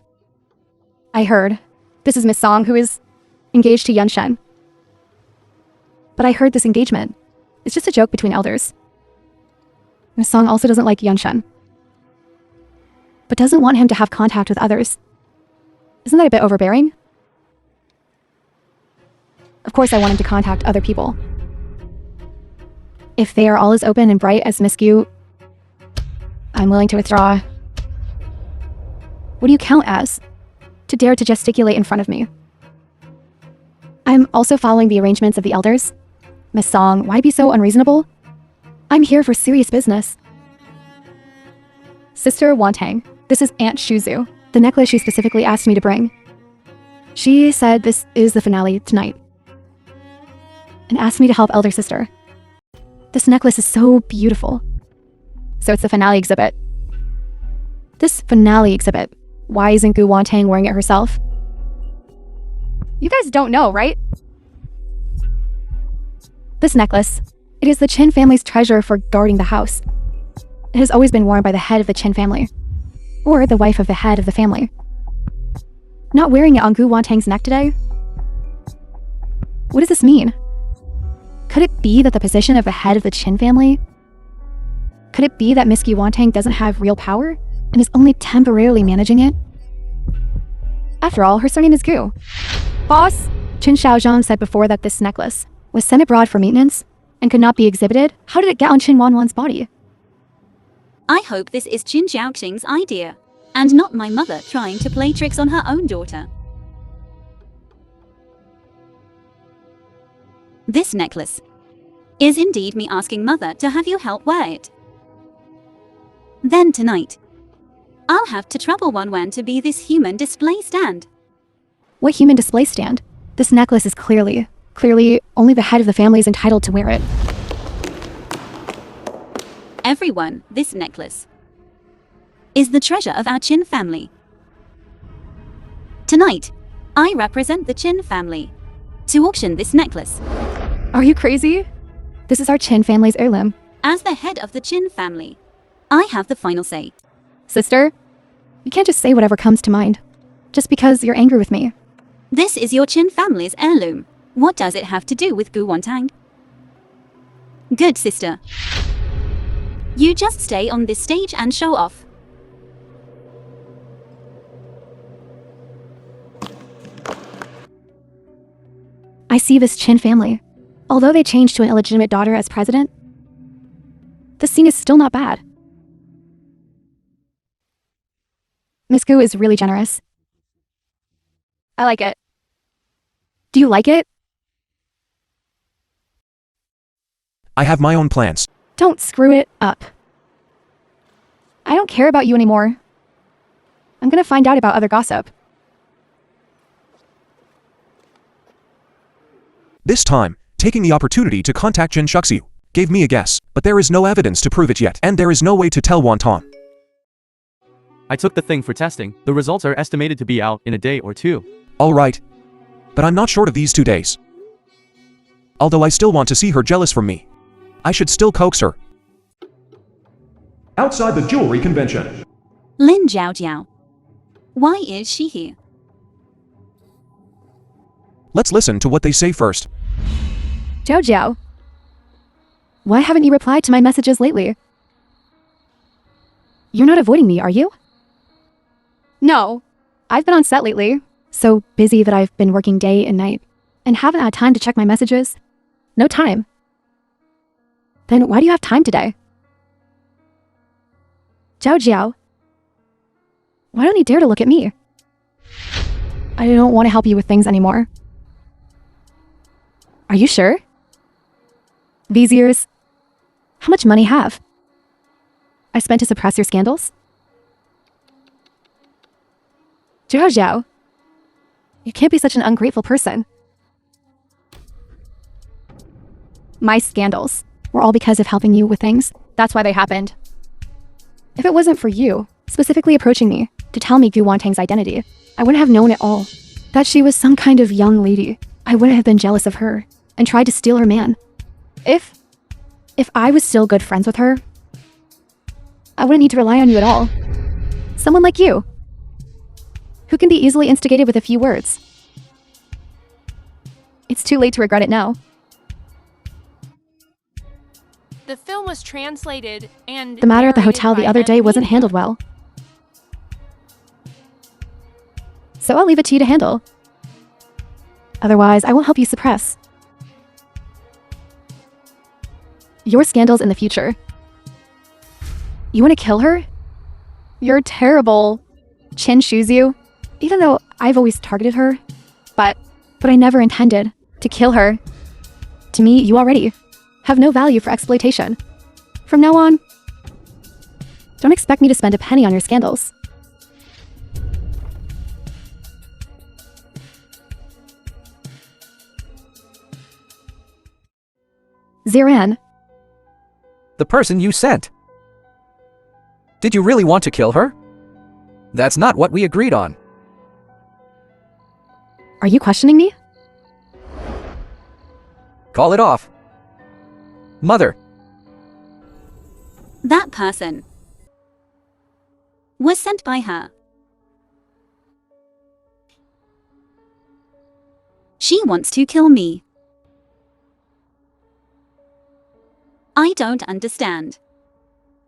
I heard. This is Miss Song, who is engaged to Yunshen. But I heard this engagement is just a joke between elders. Miss Song also doesn't like Yunshen, but doesn't want him to have contact with others. Isn't that a bit overbearing? Of course I want him to contact other people. If they are all as open and bright as Miss Gu, I'm willing to withdraw. What do you count as? To dare to gesticulate in front of me. I'm also following the arrangements of the elders. Miss Song, why be so unreasonable? I'm here for serious business. Sister Wantang, this is Aunt Shuzu, the necklace she specifically asked me to bring. She said this is the finale tonight, and asked me to help elder sister. This necklace is so beautiful. So it's the finale exhibit. This finale exhibit. Why isn't Gu Wantang wearing it herself? You guys don't know, right? This necklace, it is the Qin family's treasure for guarding the house. It has always been worn by the head of the Qin family, or the wife of the head of the family. Not wearing it on Gu Wantang's neck today? What does this mean? Could it be that the position of the head of the Qin family? Could it be that Miss Gu Wantang doesn't have real power and is only temporarily managing it? After all, her surname is Gu. Boss, Qin Shaozhong said before that this necklace was sent abroad for maintenance and could not be exhibited. How did it get on Qin Wanwan's body? I hope this is Qin Xiaoqing's idea, and not my mother trying to play tricks on her own daughter. This necklace is indeed me asking mother to have you help wear it. Then tonight, I'll have to trouble Wanwan to be this human display stand. What human display stand? This necklace is clearly only the head of the family is entitled to wear it. Everyone, this necklace is the treasure of our Qin family. Tonight, I represent the Qin family to auction this necklace. Are you crazy? This is our Qin family's heirloom. As the head of the Qin family, I have the final say. Sister, you can't just say whatever comes to mind, just because you're angry with me. This is your Qin family's heirloom. What does it have to do with Gu Wantang? Good sister. You just stay on this stage and show off. I see this Qin family. Although they changed to an illegitimate daughter as president, this scene is still not bad. Miss Gu is really generous. I like it. Do you like it? I have my own plans. Don't screw it up. I don't care about you anymore. I'm gonna find out about other gossip. This time, taking the opportunity to contact Jin Shuxiu, gave me a guess, but there is no evidence to prove it yet, and there is no way to tell Wonton. I took the thing for testing. The results are estimated to be out in a day or two. Alright. But I'm not short of these 2 days. Although I still want to see her jealous from me. I should still coax her. Outside the jewelry convention. Lin Jiao. Why is she here? Let's listen to what they say first. Jiao. Why haven't you replied to my messages lately? You're not avoiding me, are you? No. I've been on set lately. So busy that I've been working day and night. And haven't had time to check my messages. No time. Then why do you have time today? Jiao. Why don't you dare to look at me? I don't want to help you with things anymore. Are you sure? These years, how much money have I spent to suppress your scandals? Jiao, you can't be such an ungrateful person. My scandals were all because of helping you with things. That's why they happened. If it wasn't for you, specifically approaching me to tell me Gu Wantang's identity, I wouldn't have known at all that she was some kind of young lady. I wouldn't have been jealous of her and tried to steal her man. If I was still good friends with her, I wouldn't need to rely on you at all. Someone like you, who can be easily instigated with a few words. It's too late to regret it now. The film was translated and The matter at the narrated hotel the by other day wasn't Vietnamese. handled well. So I'll leave it to you to handle. Otherwise, I won't help you suppress your scandals in the future. You want to kill her? You're terrible. Chin Shuzu. Even though I've always targeted her, but I never intended to kill her. To me, you already have no value for exploitation. From now on, don't expect me to spend a penny on your scandals. Ziran, The person you sent. Did you really want to kill her? That's not what we agreed on. are you questioning me? Call it off. Mother, That person was sent by her. She wants to kill me. I don't understand.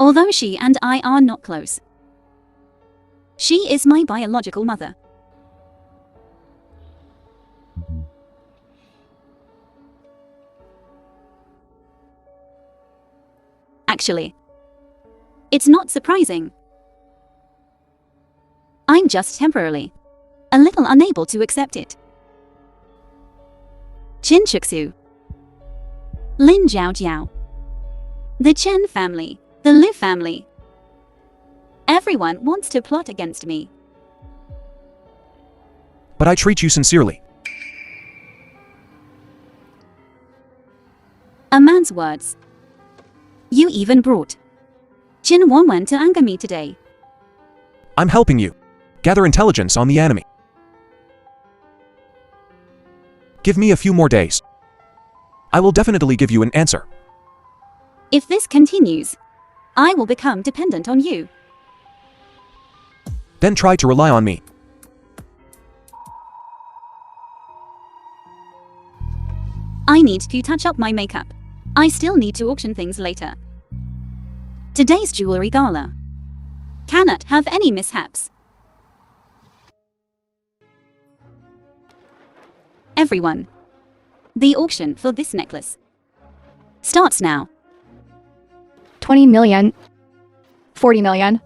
Although she and I are not close, she is my biological mother. Actually, it's not surprising. I'm just temporarily a little unable to accept it. Chin Chuxu, Lin Jiao, the Chen family, the Liu family. Everyone wants to plot against me. But I treat you sincerely. A man's words. You even brought Chin Wanwen to anger me today. I'm helping you gather intelligence on the enemy. Give me a few more days. I will definitely give you an answer. If this continues, I will become dependent on you. Then try to rely on me. I need to touch up my makeup. I still need to auction things later. Today's jewelry gala cannot have any mishaps. Everyone, the auction for this necklace starts now. 20 million, 40 million,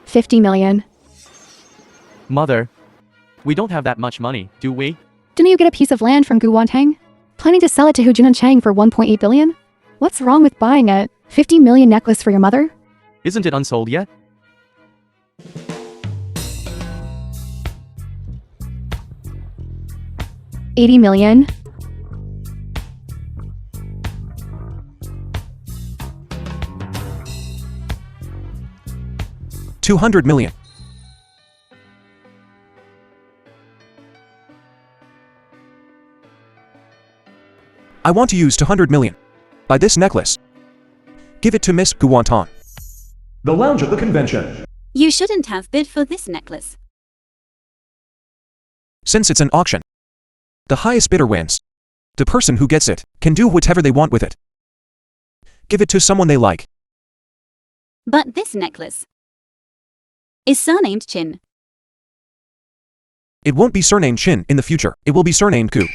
50 million. Mother, we don't have that much money, do we? Didn't you get a piece of land from Gu Wantang? Planning to sell it to Hu Junan Chang for 1.8 billion? What's wrong with buying a 50 million necklace for your mother? Isn't it unsold yet? $80 million, 200 million. I want to use 200 million. Buy this necklace. Give it to Miss Guantan. The lounge of the convention. You shouldn't have bid for this necklace. Since it's an auction, the highest bidder wins. The person who gets it can do whatever they want with it. Give it to someone they like. But this necklace is surnamed Chin. It won't be surnamed Chin in the future. It will be surnamed Gu.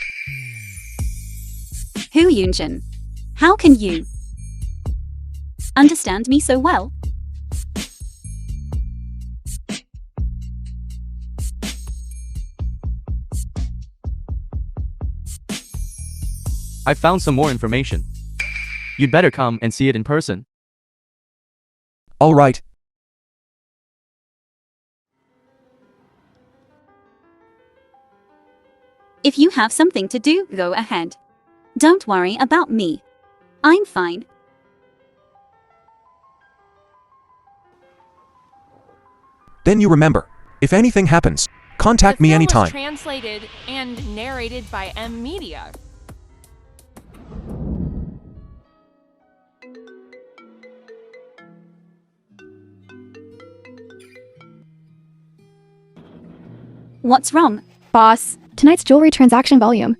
Hu Yunchin. How can you understand me so well? I found some more information. You'd better come and see it in person. All right. If you have something to do, go ahead. Don't worry about me. I'm fine. Then you remember, if anything happens, contact me The film anytime. was translated and narrated by M Media. What's wrong? Boss, tonight's jewelry transaction volume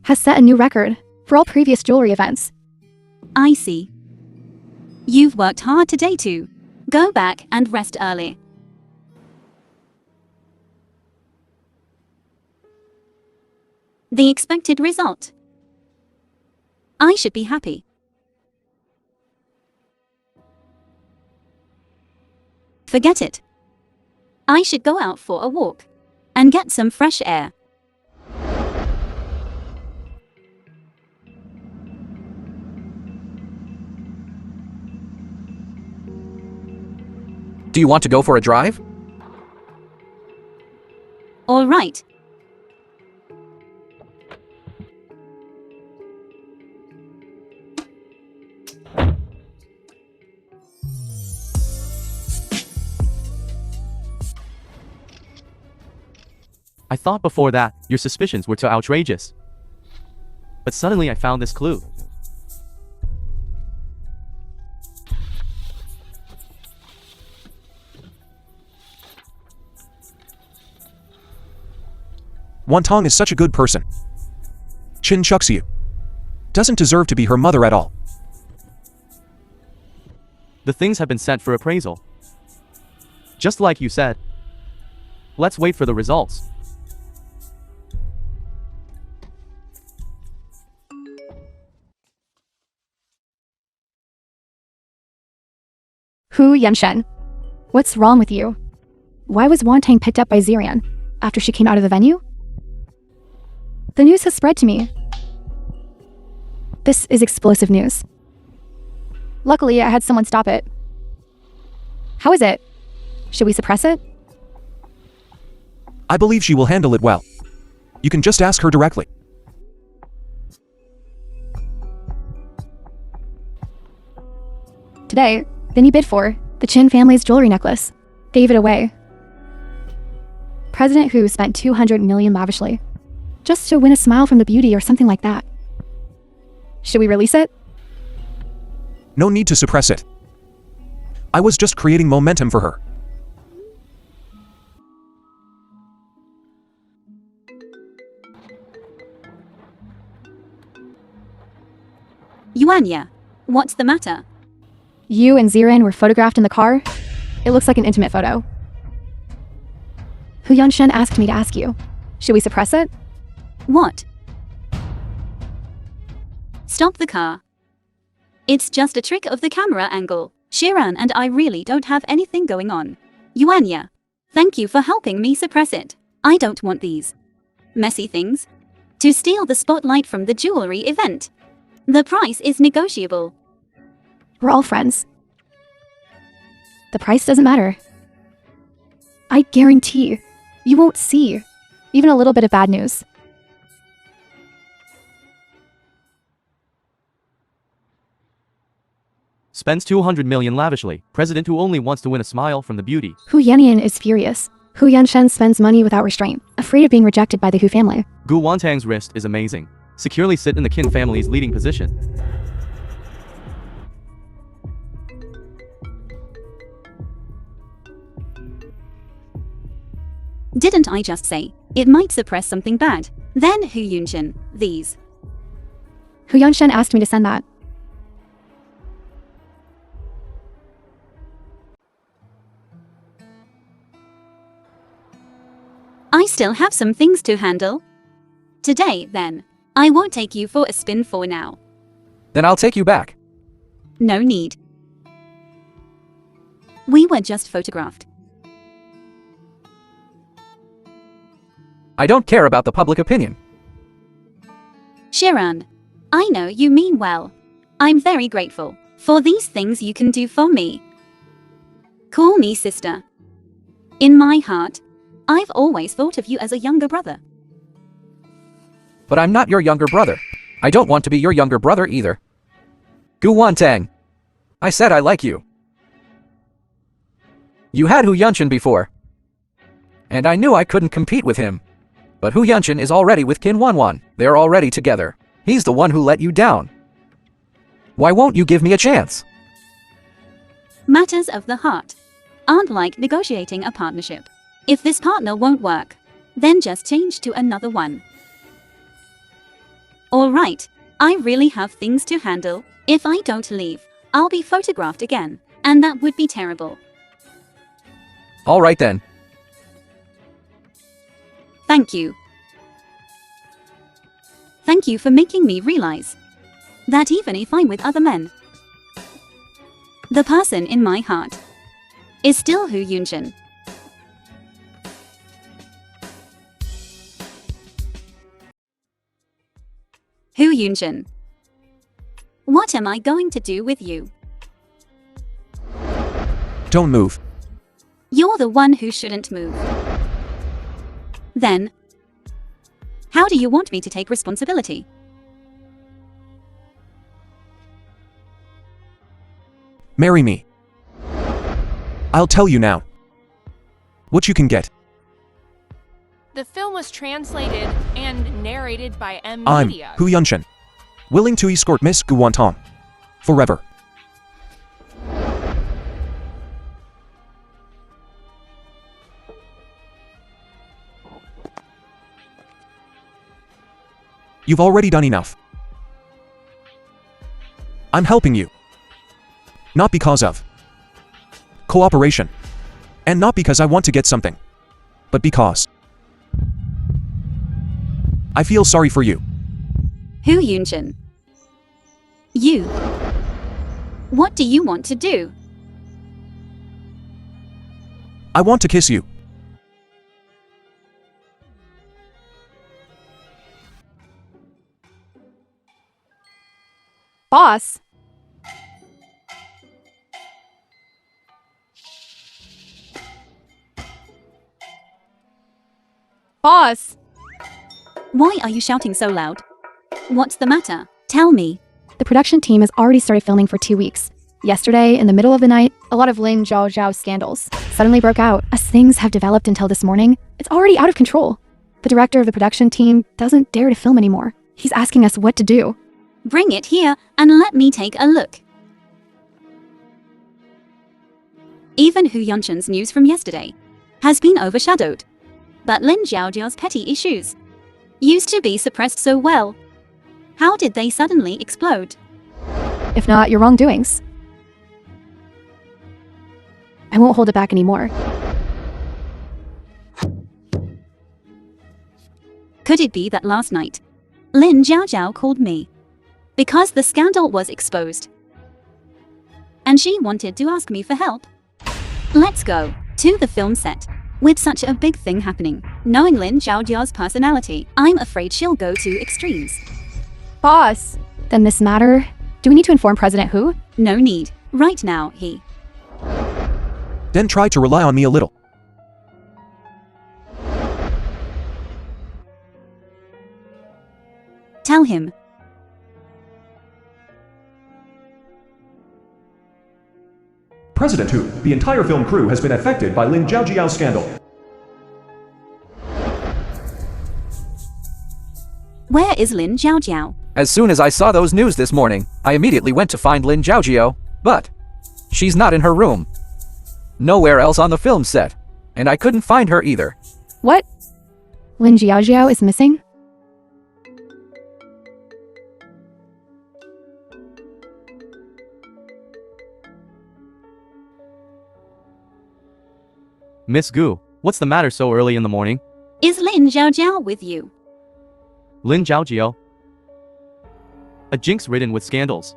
has set a new record for all previous jewelry events. I see. You've worked hard today too. Go back and rest early. The expected result. I should be happy. Forget it. I should go out for a walk and get some fresh air. Do you want to go for a drive? All right. I thought before that your suspicions were too outrageous. But suddenly I found this clue. Wantong is such a good person. Chin Chuxiu doesn't deserve to be her mother at all. The things have been sent for appraisal. Just like you said. Let's wait for the results. Hu Yenshen, what's wrong with you? Why was Wantang picked up by Zirian after she came out of the venue? The news has spread to me. This is explosive news. Luckily, I had someone stop it. How is it? Should we suppress it? I believe she will handle it well. You can just ask her directly. Today, Vinny bid for the Chin family's jewelry necklace. Gave it away. President Hu spent 200 million lavishly, just to win a smile from the beauty or something like that. Should we release it? No need to suppress it. I was just creating momentum for her. Yuanya, what's the matter? You and Ziran were photographed in the car? It looks like an intimate photo. Hu Yunshen asked me to ask you. Should we suppress it? What? Stop the car. It's just a trick of the camera angle. Shiran and I really don't have anything going on. Yuanya, thank you for helping me suppress it. I don't want these messy things to steal the spotlight from the jewelry event. The price is negotiable. We're all friends. The price doesn't matter. I guarantee you won't see even a little bit of bad news. Spends 200 million lavishly. President who only wants to win a smile from the beauty. Hu Yannian is furious. Hu Yanshen spends money without restraint, afraid of being rejected by the Hu family. Gu Wantang's wrist is amazing. Securely sit in the Qin family's leading position. Didn't I just say it might suppress something bad? Then Hu Yunshin, these. Hu Yanshen asked me to send that. I still have some things to handle. Today, then. I won't take you for a spin for now. Then I'll take you back. No need. We were just photographed. I don't care about the public opinion. Shiran, I know you mean well. I'm very grateful for these things you can do for me. Call me sister. In my heart, I've always thought of you as a younger brother. But I'm not your younger brother. I don't want to be your younger brother either. Gu Wantang. I said I like you. You had Hu Yunshin before. And I knew I couldn't compete with him. But Hu Yunshin is already with Qin Wanwan. They're already together. He's the one who let you down. Why won't you give me a chance? Matters of the heart aren't like negotiating a partnership. If this partner won't work, then just change to another one. Alright, I really have things to handle. If I don't leave, I'll be photographed again, and that would be terrible. Alright then. Thank you. Thank you for making me realize that even if I'm with other men, the person in my heart is still Hu Yunshin. Hu Yunshin. What am I going to do with you? Don't move. You're the one who shouldn't move. Then, how do you want me to take responsibility? Marry me. I'll tell you now. What you can get. The film was translated and narrated by M. I'm Media. Hu Yunshin. Willing to escort Miss Gu Wantang. Forever. You've already done enough. I'm helping you. Not because of cooperation. And not because I want to get something. But because I feel sorry for you. Hu Yunshin. You. What do you want to do? I want to kiss you. Boss! Boss! Why are you shouting so loud? What's the matter? Tell me. The production team has already started filming for 2 weeks. Yesterday, in the middle of the night, a lot of Lin Zhao scandals suddenly broke out. As things have developed until this morning, it's already out of control. The director of the production team doesn't dare to film anymore. He's asking us what to do. Bring it here and let me take a look. Even Hu Yunshin's news from yesterday has been overshadowed. But Lin Zhaojiao's petty issues used to be suppressed so well. How did they suddenly explode? If not your wrongdoings. I won't hold it back anymore. Could it be that last night, Lin Zhaojiao called me because the scandal was exposed and she wanted to ask me for help? Let's go to the film set. With such a big thing happening, knowing Lin Zhaojiao's personality, I'm afraid she'll go to extremes. Boss! Then this matter, do we need to inform President Hu? No need. Right now, he. Then try to rely on me a little. Tell him. President Hu, the entire film crew has been affected by Lin Zhaojiao's scandal. Where is Lin Zhaojiao? As soon as I saw those news this morning, I immediately went to find Lin Zhaojiao, but she's not in her room. Nowhere else on the film set, and I couldn't find her either. What? Lin Zhaojiao is missing? Miss Gu, what's the matter so early in the morning? Is Lin Zhaojiao with you? Lin Zhaojiao? A jinx ridden with scandals.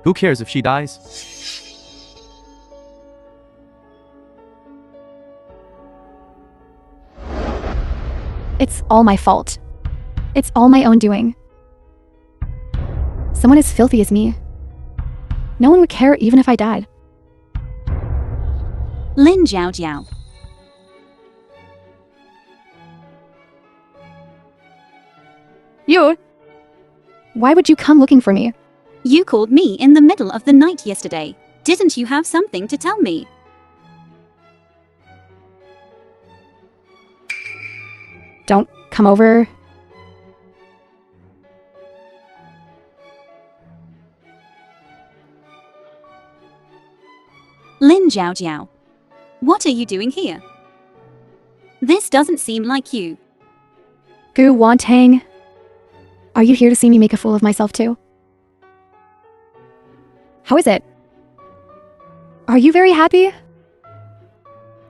Who cares if she dies? It's all my fault. It's all my own doing. Someone as filthy as me. No one would care even if I died. Lin Zhaojiao. You? Why would you come looking for me? You called me in the middle of the night yesterday. Didn't you have something to tell me? Don't come over. Lin Zhaojiao. What are you doing here? This doesn't seem like you. Gu Wantang. Are you here to see me make a fool of myself too? How is it? Are you very happy?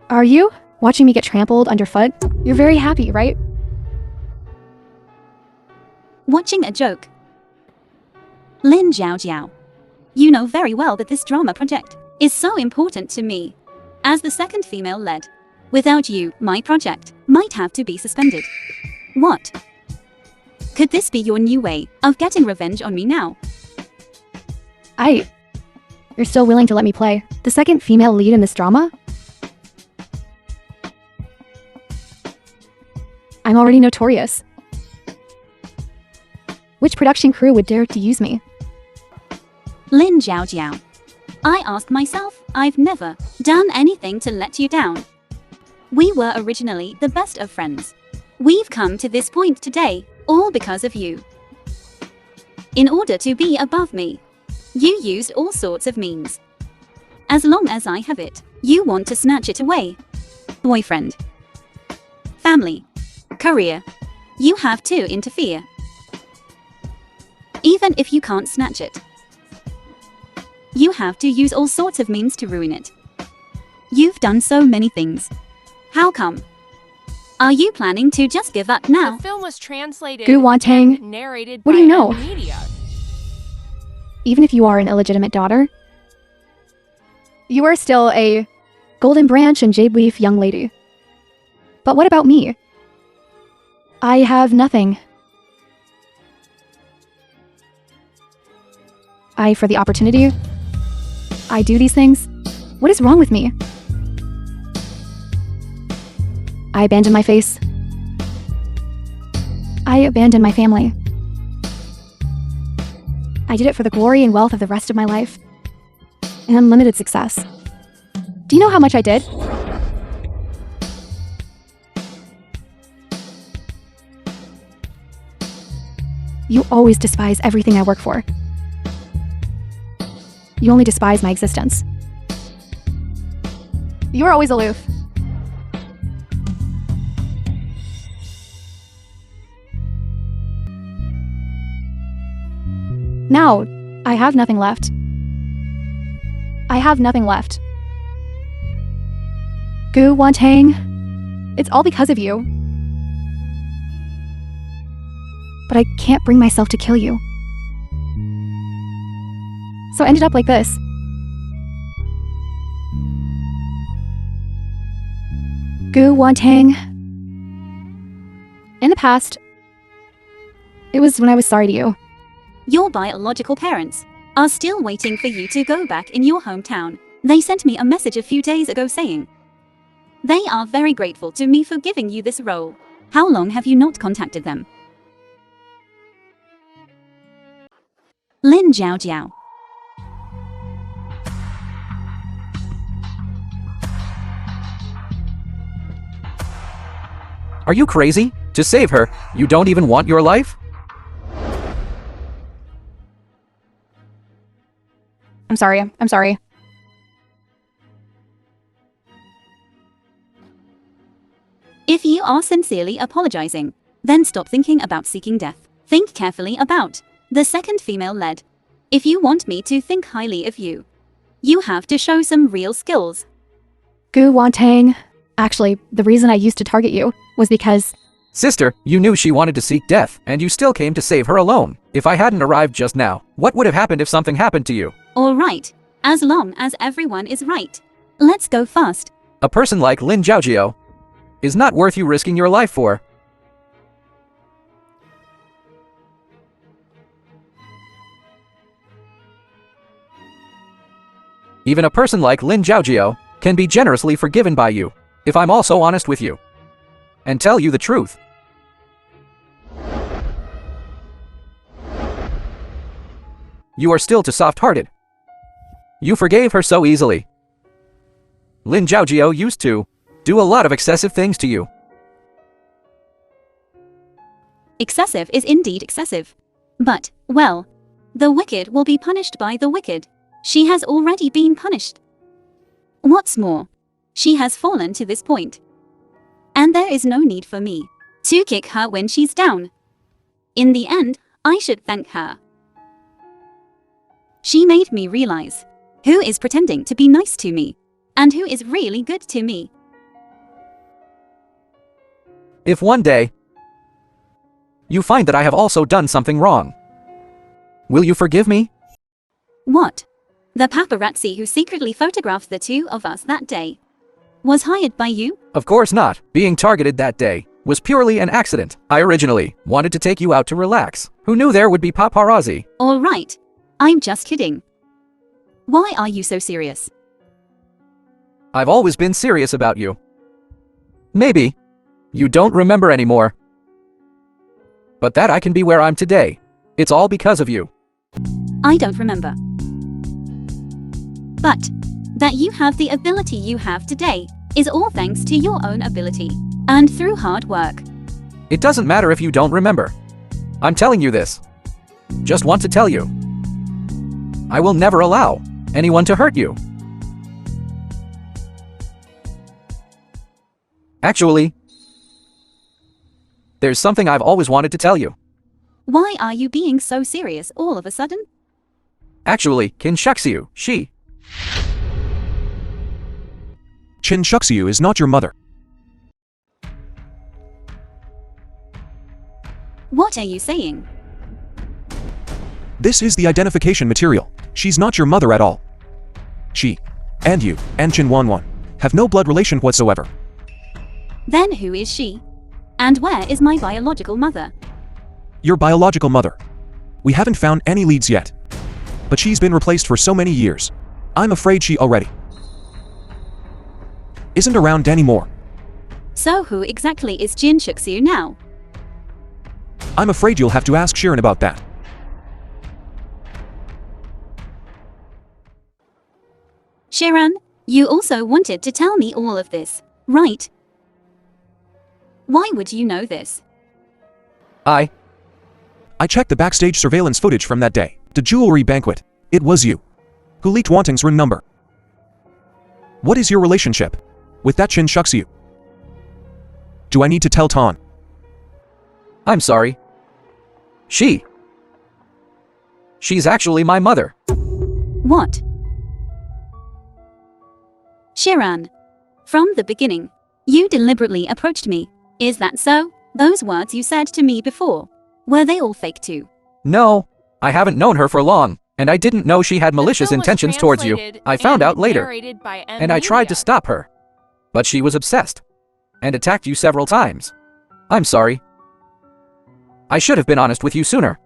Are you? Watching me get trampled underfoot? You're very happy, right? Watching a joke. Lin Zhaojiao. You know very well that this drama project is so important to me. As the second female lead. Without you, my project might have to be suspended. What? Could this be your new way of getting revenge on me now? You're still willing to let me play the second female lead in this drama? I'm already notorious. Which production crew would dare to use me? Lin Zhaojiao. I asked myself, I've never done anything to let you down. We were originally the best of friends. We've come to this point today, all because of you. In order to be above me, you used all sorts of means. As long as I have it, you want to snatch it away. Boyfriend, family, career, you have to interfere. Even if you can't snatch it, you have to use all sorts of means to ruin it. You've done so many things. How come? Are you planning to just give up now? The film was translated Gu Wantang. and narrated What by do you know? Media. Even if you are an illegitimate daughter, you are still a golden branch and jade leaf young lady. But what about me? I have nothing. For the opportunity, I do these things. What is wrong with me? I abandoned my face. I abandoned my family. I did it for the glory and wealth of the rest of my life. And unlimited success. Do you know how much I did? You always despise everything I work for. You only despise my existence. You're always aloof. Now, I have nothing left. I have nothing left. Gu Wantang, it's all because of you. But I can't bring myself to kill you. So I ended up like this. Gu Wantang. In the past, it was when I was sorry to you. Your biological parents are still waiting for you to go back in your hometown. They sent me a message a few days ago saying they are very grateful to me for giving you this role. How long have you not contacted them? Lin Zhaojiao. Are you crazy? To save her, you don't even want your life? I'm sorry. I'm sorry. If you are sincerely apologizing, then stop thinking about seeking death. Think carefully about the second female lead. If you want me to think highly of you, you have to show some real skills. Gu Wantang. Actually, the reason I used to target you was because Sister, you knew she wanted to seek death, and you still came to save her alone. If I hadn't arrived just now, what would have happened if something happened to you? All right, as long as everyone is right. Let's go fast. A person like Lin Zhaojiao is not worth you risking your life for. Even a person like Lin Zhaojiao can be generously forgiven by you, if I'm also honest with you and tell you the truth. You are still too soft-hearted. You forgave her so easily. Lin Zhaojiao used to do a lot of excessive things to you. Excessive is indeed excessive. But, well, the wicked will be punished by the wicked. She has already been punished. What's more, she has fallen to this point. And there is no need for me to kick her when she's down. In the end, I should thank her. She made me realize who is pretending to be nice to me and who is really good to me. If one day you find that I have also done something wrong, will you forgive me? What? The paparazzi who secretly photographed the two of us that day was hired by you? Of course not. Being targeted that day was purely an accident. I originally wanted to take you out to relax. Who knew there would be paparazzi? All right. I'm just kidding. Why are you so serious? I've always been serious about you. Maybe you don't remember anymore. But that I can be where I'm today. It's all because of you. I don't remember. But that you have the ability you have today is all thanks to your own ability and through hard work. It doesn't matter if you don't remember. I'm telling you this. Just want to tell you. I will never allow anyone to hurt you. Actually, there's something I've always wanted to tell you. Why are you being so serious all of a sudden? Actually, Qin Shuxiu, she. Qin Shuxiu is not your mother. What are you saying? This is the identification material. She's not your mother at all. She, and you, and Qin Wanwan, have no blood relation whatsoever. Then who is she? And where is my biological mother? Your biological mother. We haven't found any leads yet. But she's been replaced for so many years. I'm afraid she already isn't around anymore. So who exactly is Qin Shuxiu now? I'm afraid you'll have to ask Sharon about that. Sharon, you also wanted to tell me all of this, right? Why would you know this? I checked the backstage surveillance footage from that day. The jewelry banquet. It was you who leaked Wantang's room number. What is your relationship with that Qin Shuxiu? Do I need to tell Tan? I'm sorry. She's actually my mother. What? Sharon, from the beginning, you deliberately approached me. Is that so? Those words you said to me before, were they all fake too? No, I haven't known her for long, and I didn't know she had The malicious film was intentions towards you. translated I found out and later, narrated by and I tried to Emilia. stop her. But she was obsessed and attacked you several times. I'm sorry. I should have been honest with you sooner.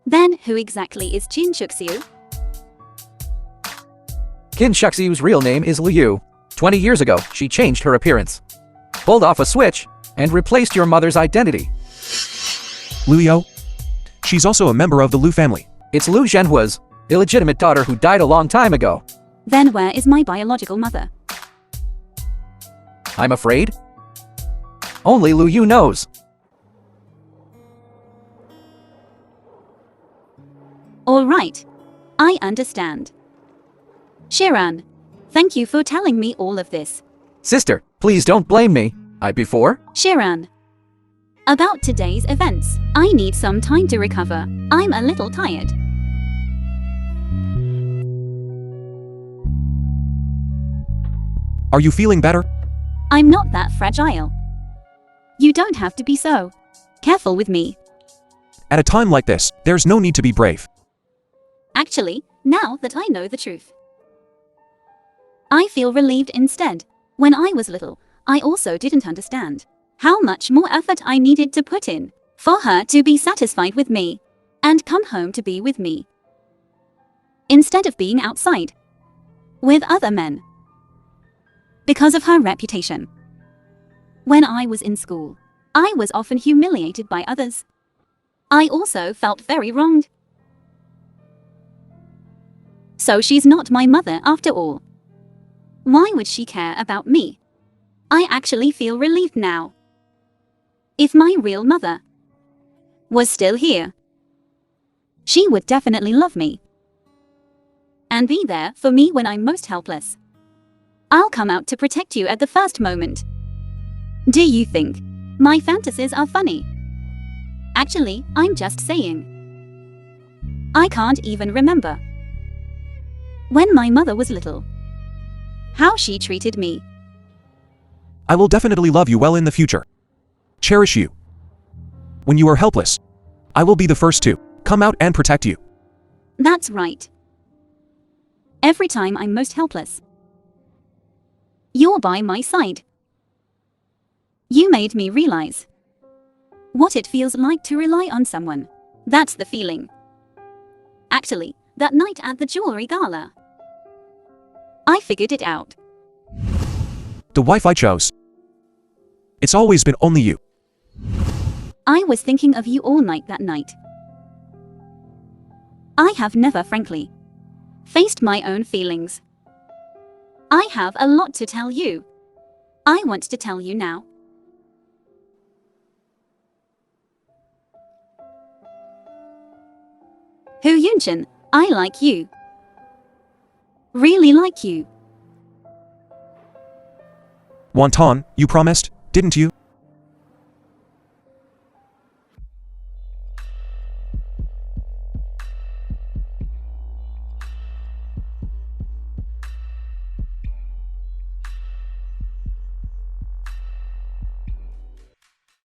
Then who exactly is Qin Shuxiu? Qin Shuxiu's real name is Liu. 20 years ago, she changed her appearance, pulled off a switch, and replaced your mother's identity. Liu? She's also a member of the Liu family. It's Liu Zhenhua's illegitimate daughter who died a long time ago. Then where is my biological mother? I'm afraid Only Lu Yu knows. All right. I understand. Shiran, thank you for telling me all of this. Sister, please don't blame me. Before? Shiran. About today's events, I need some time to recover. I'm a little tired. Are you feeling better? I'm not that fragile. You don't have to be so careful with me. At a time like this, there's no need to be brave. Actually, now that I know the truth, I feel relieved instead. When I was little, I also didn't understand how much more effort I needed to put in for her to be satisfied with me and come home to be with me, instead of being outside with other men. Because of her reputation. When I was in school, I was often humiliated by others. I also felt very wronged. So she's not my mother after all. Why would she care about me? I actually feel relieved now. If my real mother was still here, she would definitely love me and be there for me when I'm most helpless. I'll come out to protect you at the first moment. Do you think my fantasies are funny? Actually, I'm just saying. I can't even remember when my mother was little, how she treated me. I will definitely love you well in the future. Cherish you. When you are helpless, I will be the first to come out and protect you. That's right. Every time I'm most helpless, you're by my side. You made me realize what it feels like to rely on someone. That's the feeling. Actually, that night at the jewelry gala, I figured it out. The wife I chose. It's always been only you. I was thinking of you all night that night. I have never, frankly, faced my own feelings. I have a lot to tell you. I want to tell you now. Hu Yunshin, I like you. Really like you. Wonton, you promised, didn't you?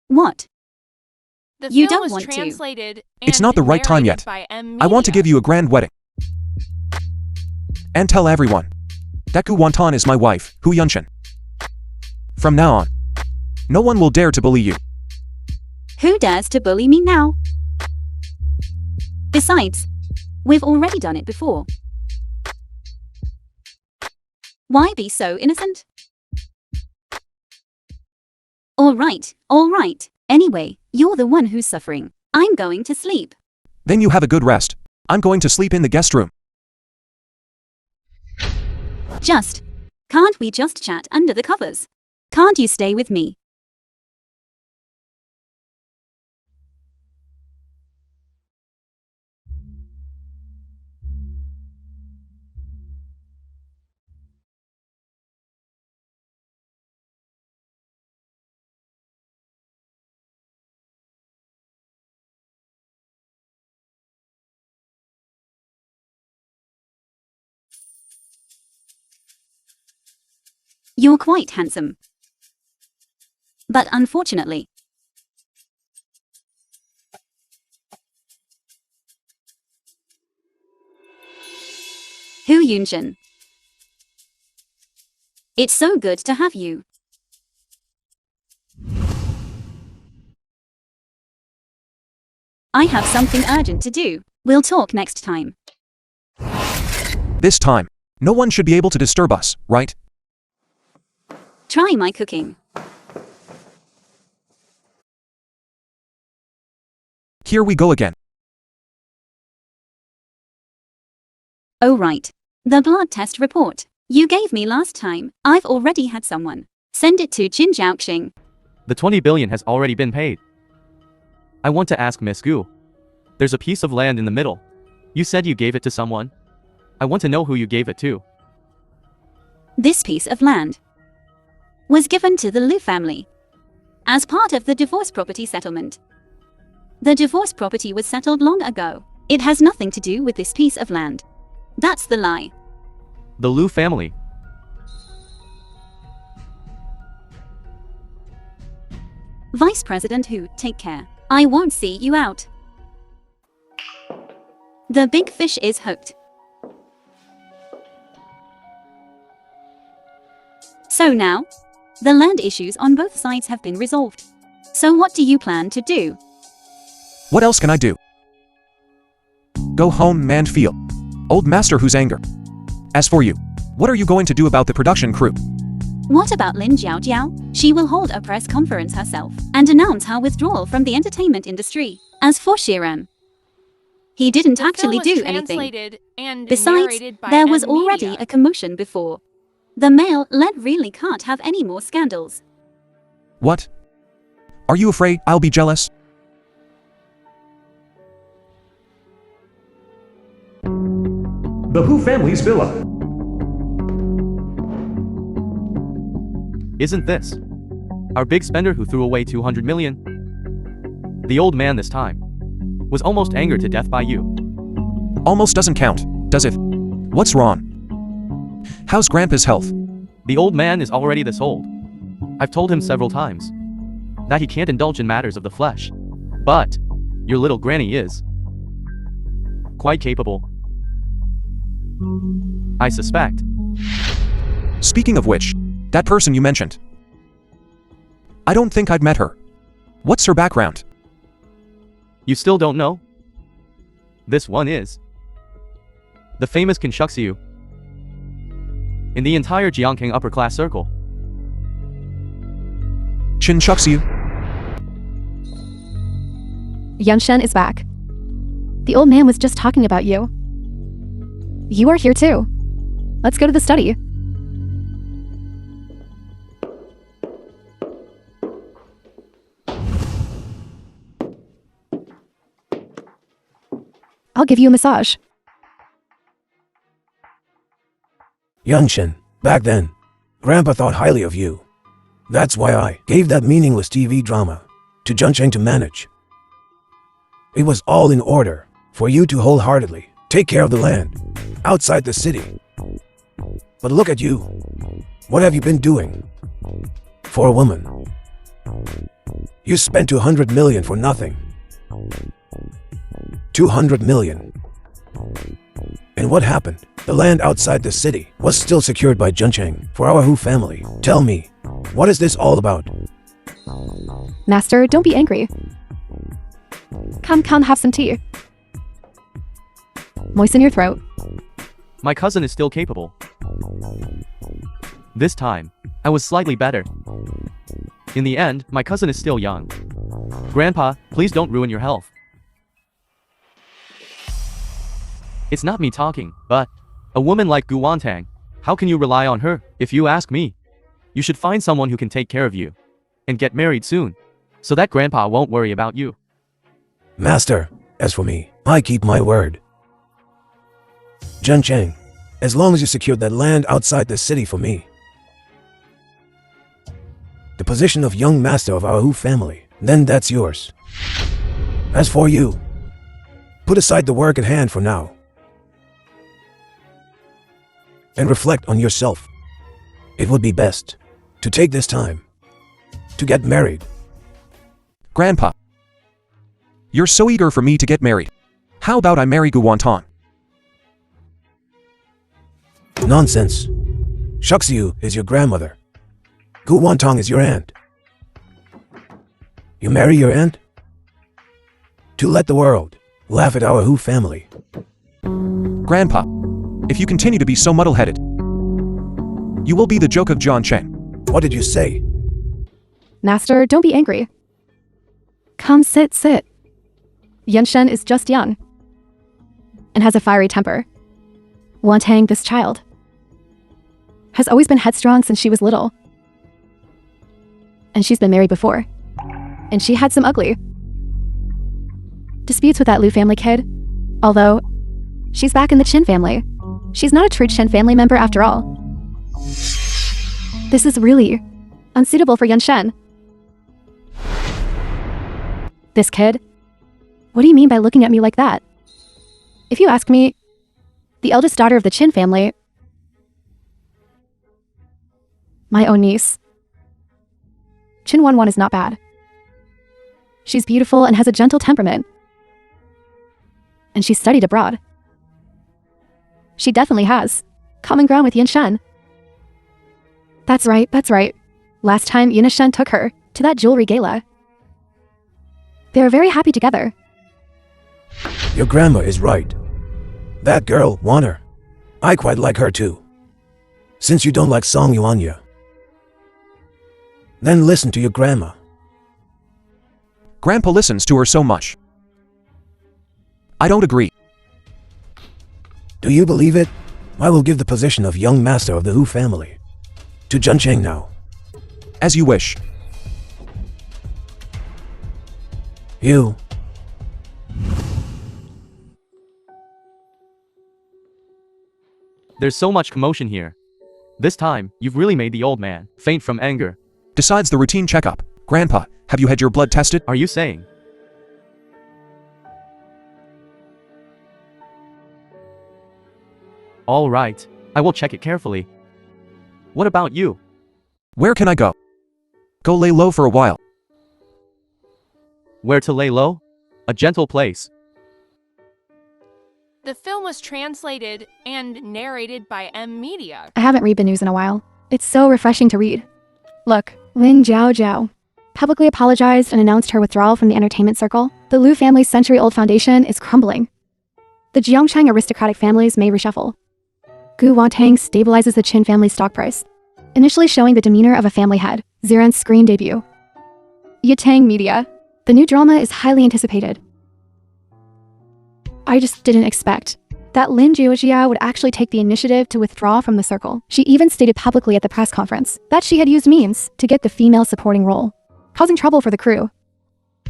What? The You film don't was want to. translated It's and not the right time narrated yet. by M. I want to Media. give you a grand wedding. And tell everyone that Gu Wonton is my wife, Hu Yunshin. From now on, no one will dare to bully you. Who dares to bully me now? Besides, we've already done it before. Why be so innocent? All right. Anyway, you're the one who's suffering. I'm going to sleep. Then you have a good rest. I'm going to sleep in the guest room. Can't we just chat under the covers? Can't you stay with me? You're quite handsome. But unfortunately, Hu Yunshin, it's so good to have you. I have something urgent to do. We'll talk next time. This time, no one should be able to disturb us, right? Try my cooking. Here we go again. Oh right. The blood test report you gave me last time. I've already had someone send it to Qin Zhaoxing. The 20 billion has already been paid. I want to ask Miss Gu. There's a piece of land in the middle. You said you gave it to someone. I want to know who you gave it to. This piece of land was given to the Liu family as part of the divorce property settlement. The divorce property was settled long ago. It has nothing to do with this piece of land. That's the lie. The Liu family. Vice President Hu, take care. I won't see you out. The big fish is hooked. So now, the land issues on both sides have been resolved. So what do you plan to do? What else can I do? Go home and feel. Old master whose anger. As for you, what are you going to do about the production crew? What about Lin Jiaojiao? She will hold a press conference herself and announce her withdrawal from the entertainment industry. As for Shiram, he didn't The actually film was do anything. translated and Besides, narrated by there was N already Media. a commotion before. The male lead really can't have any more scandals. What? Are you afraid I'll be jealous? The Hu family's villa. Isn't this our big spender who threw away 200 million? The old man this time was almost angered to death by you. Almost doesn't count, does it? What's wrong? How's Grandpa's health? The old man is already this old. I've told him several times that he can't indulge in matters of the flesh. But your little granny is quite capable. I suspect. Speaking of which, that person you mentioned. I don't think I'd met her. What's her background? You still don't know? This one is the famous Kinshuxiu in the entire Jiangking upper class circle. Chinchuxiu? Yunshen is back. The old man was just talking about you. You are here too. Let's go to the study. I'll give you a massage. Yunshin, back then, Grandpa thought highly of you. That's why I gave that meaningless TV drama to Junsheng to manage. It was all in order for you to wholeheartedly take care of the land outside the city. But look at you. What have you been doing? For a woman, you spent 200 million for nothing. 200 million. And what happened? The land outside the city was still secured by Junsheng for our Hu family. Tell me, what is this all about? Master, don't be angry. Come, have some tea. Moisten your throat. My cousin is still capable. This time, I was slightly better. In the end, my cousin is still young. Grandpa, please don't ruin your health. It's not me talking, but a woman like Gu Wantang, how can you rely on her? If you ask me, you should find someone who can take care of you and get married soon, so that Grandpa won't worry about you. Master, as for me, I keep my word. Junsheng, as long as you secured that land outside the city for me, the position of young master of our Hu family, then that's yours. As for you, put aside the work at hand for now and reflect on yourself. It would be best to take this time to get married. Grandpa. You're so eager for me to get married. How about I marry Gu Wantan? Nonsense. Shuxiu is your grandmother. Gu Wantong is your aunt. You marry your aunt? To let the world laugh at our Hu family. Grandpa, if you continue to be so muddle-headed, you will be the joke of John Cheng. What did you say? Master, don't be angry. Come, sit. Yunshen is just young and has a fiery temper. Wantang, this child, has always been headstrong since she was little. and she's been married before. And she had some ugly disputes with that Liu family kid. Although, she's back in the Chin family. She's not a true Chin family member after all. This is really unsuitable for Yunshen. This kid? What do you mean by looking at me like that? If you ask me, the eldest daughter of the Chin family, my own niece, Chin Wanwan is not bad. She's beautiful and has a gentle temperament. And she studied abroad. She definitely has common ground with Yunshen. That's right. Last time Yunshen took her to that jewelry gala. They are very happy together. Your grandma is right. That girl, want her. I quite like her too. Since you don't like Song Yuanya, then listen to your grandma. Grandpa listens to her so much. I don't agree. Do you believe it? I will give the position of young master of the Hu family to Zhen Cheng now. As you wish. You. There's so much commotion here. This time, you've really made the old man faint from anger. Besides the routine checkup, Grandpa, have you had your blood tested? Are you saying? All right, I will check it carefully. What about you? Where can I go? Go lay low for a while. Where to lay low? A gentle place. The film was translated and narrated by M Media. I haven't read the news in a while. It's so refreshing to read. Look, Lin Zhaojiao publicly apologized and announced her withdrawal from the entertainment circle. The Liu family's century-old foundation is crumbling. The Jiangcheng aristocratic families may reshuffle. Gu Wantang stabilizes the Qin family stock price, initially showing the demeanor of a family head. Ziran's screen debut. Yitang Media. The new drama is highly anticipated. I just didn't expect that Lin Zhaojiao would actually take the initiative to withdraw from the circle. She even stated publicly at the press conference that she had used memes to get the female supporting role, causing trouble for the crew.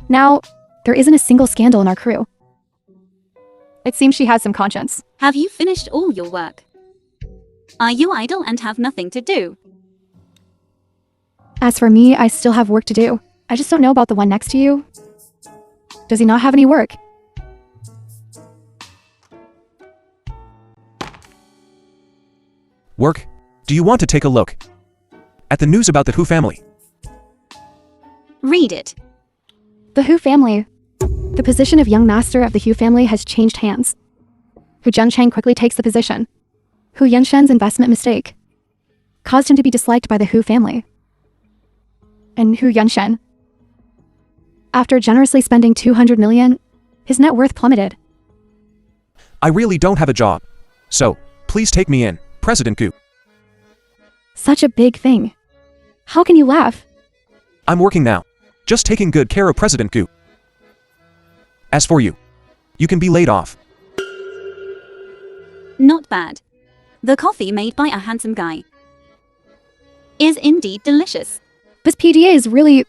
Now, there isn't a single scandal in our crew. It seems she has some conscience. Have you finished all your work? Are you idle and have nothing to do? As for me, I still have work to do. I just don't know about the one next to you. Does he not have any work? Work? Do you want to take a look at the news about the Hu family? Read it. The Hu family. The position of young master of the Hu family has changed hands. Hu Zhencheng quickly takes the position. Hu Yunshen's investment mistake caused him to be disliked by the Hu family. And Hu Yunshen, after generously spending 200 million, his net worth plummeted. I really don't have a job. So, please take me in, President Gu. Such a big thing. How can you laugh? I'm working now, just taking good care of President Gu. As for you, you can be laid off. Not bad. The coffee made by a handsome guy is indeed delicious. This PDA is really...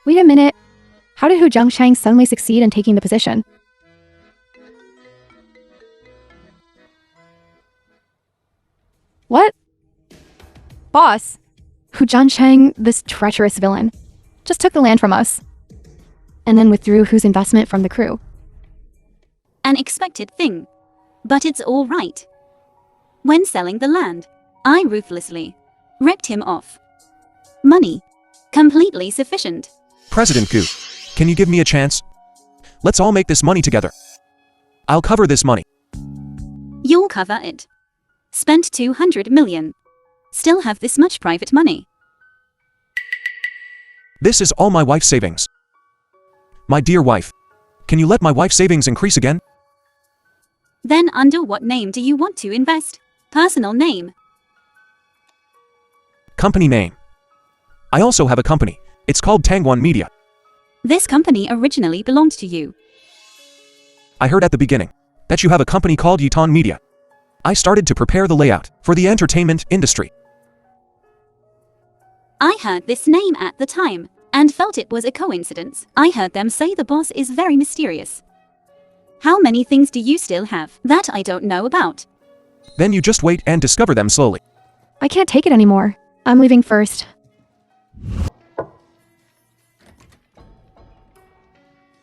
Wait a minute. How did Hu Zhengcheng suddenly succeed in taking the position? What? Boss, Hu Zhencheng, this treacherous villain, just took the land from us, and then withdrew Hu's investment from the crew. An expected thing. But it's all right. When selling the land, I ruthlessly ripped him off. Money. Completely sufficient. President Gu, can you give me a chance? Let's all make this money together. I'll cover this money. You'll cover it. Spent 200 million. Still have this much private money. This is all my wife's savings. My dear wife, can you let my wife's savings increase again? Then under what name do you want to invest? Personal name. Company name. I also have a company. It's called Tangwan Media. This company originally belonged to you. I heard at the beginning that you have a company called Yiton Media. I started to prepare the layout for the entertainment industry. I heard this name at the time and felt it was a coincidence. I heard them say the boss is very mysterious. How many things do you still have that I don't know about? Then you just wait and discover them slowly. I can't take it anymore. I'm leaving first.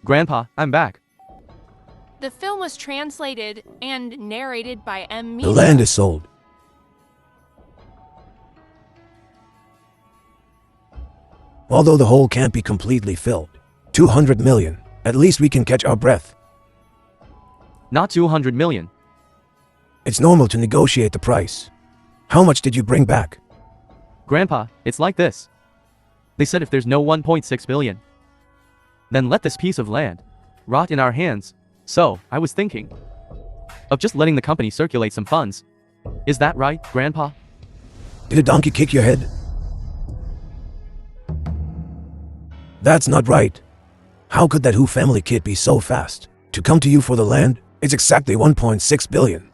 Grandpa, I'm back. The film was translated and narrated by M. The land is sold. Although the hole can't be completely filled, 200 million, at least we can catch our breath. Not 200 million. It's normal to negotiate the price. How much did you bring back? Grandpa, it's like this. They said if there's no 1.6 billion, then let this piece of land rot in our hands. So, I was thinking of just letting the company circulate some funds. Is that right, Grandpa? Did a donkey kick your head? That's not right. How could that Who family kid be so fast to come to you for the land? It's exactly 1.6 billion.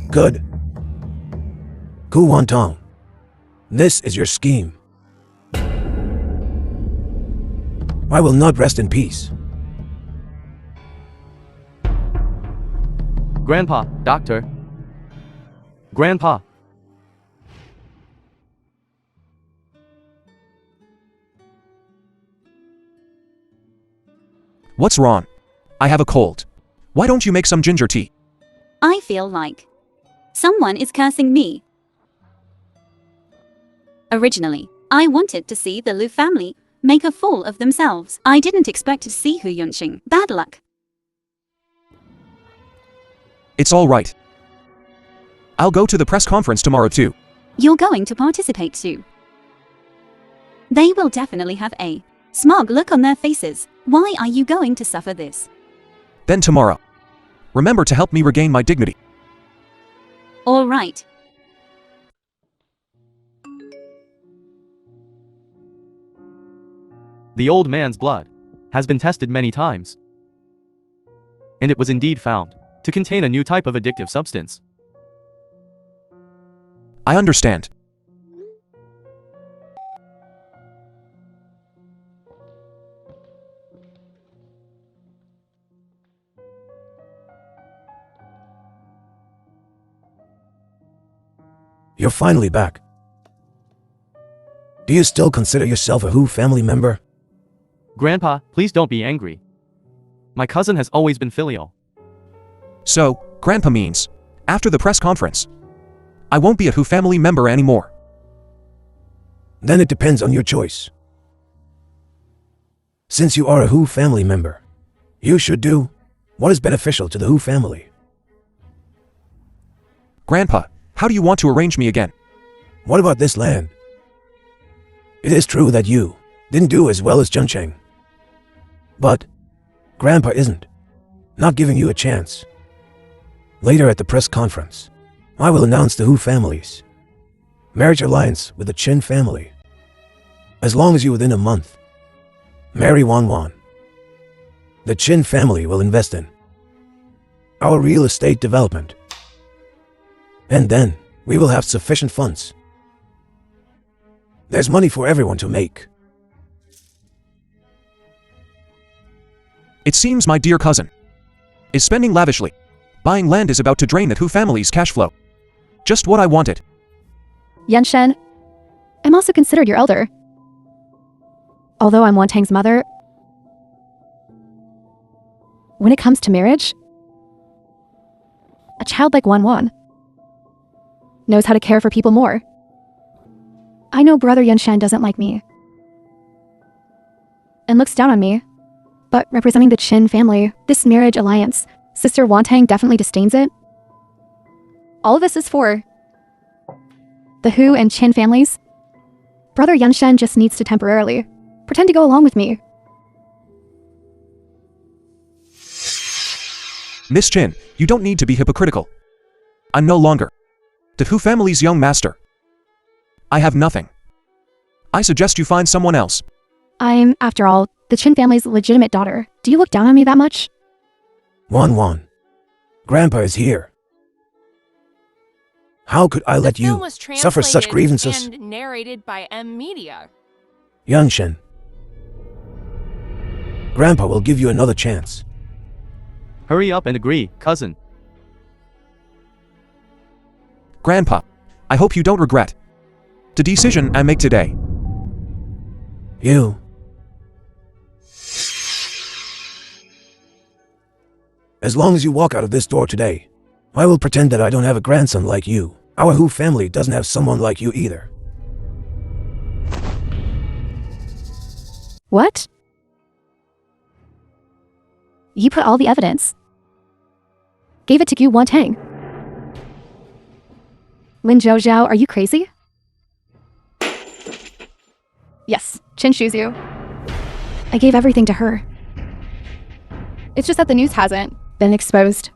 Good. Ku Wantong. This is your scheme. I will not rest in peace. Grandpa, doctor. Grandpa. What's wrong? I have a cold. Why don't you make some ginger tea? I feel like someone is cursing me. Originally, I wanted to see the Liu family make a fool of themselves. I didn't expect to see Hu Yunxing. Bad luck. It's all right. I'll go to the press conference tomorrow too. You're going to participate too. They will definitely have a smug look on their faces. Why are you going to suffer this? Then tomorrow. Remember to help me regain my dignity. All right. The old man's blood has been tested many times, and it was indeed found to contain a new type of addictive substance. I understand. You're finally back. Do you still consider yourself a Who family member? Grandpa, please don't be angry. My cousin has always been filial. So, Grandpa means, after the press conference, I won't be a Who family member anymore. Then it depends on your choice. Since you are a Who family member, you should do what is beneficial to the Who family. Grandpa, how do you want to arrange me again? What about this land? It is true that you didn't do as well as Juncheng. But Grandpa isn't not giving you a chance. Later at the press conference, I will announce the Who family's marriage alliance with the Chin family. As long as you within a month marry Wan Wan, the Chin family will invest in our real estate development. And then we will have sufficient funds. There's money for everyone to make. It seems my dear cousin is spending lavishly. Buying land is about to drain the Who family's cash flow. Just what I wanted. Yenshen, I'm also considered your elder. Although I'm Wantang's mother, when it comes to marriage, a child like Wan Wan knows how to care for people more. I know brother Yenshen doesn't like me and looks down on me, but representing the Chin family, this marriage alliance, Sister Wantang definitely disdains it. All of this is for the Hu and Chin families. Brother Yenshen just needs to temporarily pretend to go along with me. Miss Chin, you don't need to be hypocritical. I'm no longer the Hu family's young master. I have nothing. I suggest you find someone else. I'm, after all, the Chin family's legitimate daughter. Do you look down on me that much? Wan Wan, Grandpa is here. How could I let The film you was suffer such translated grievances? and narrated by M Media. Yunshen. Grandpa will give you another chance. Hurry up and agree, cousin. Grandpa, I hope you don't regret the decision I make today. You. As long as you walk out of this door today, I will pretend that I don't have a grandson like you. Our Hu family doesn't have someone like you either. What? You put all the evidence. Gave it to Gu Wantang. Lin Zhao, are you crazy? Yes, Chin Shuzu. I gave everything to her. It's just that the news hasn't been exposed.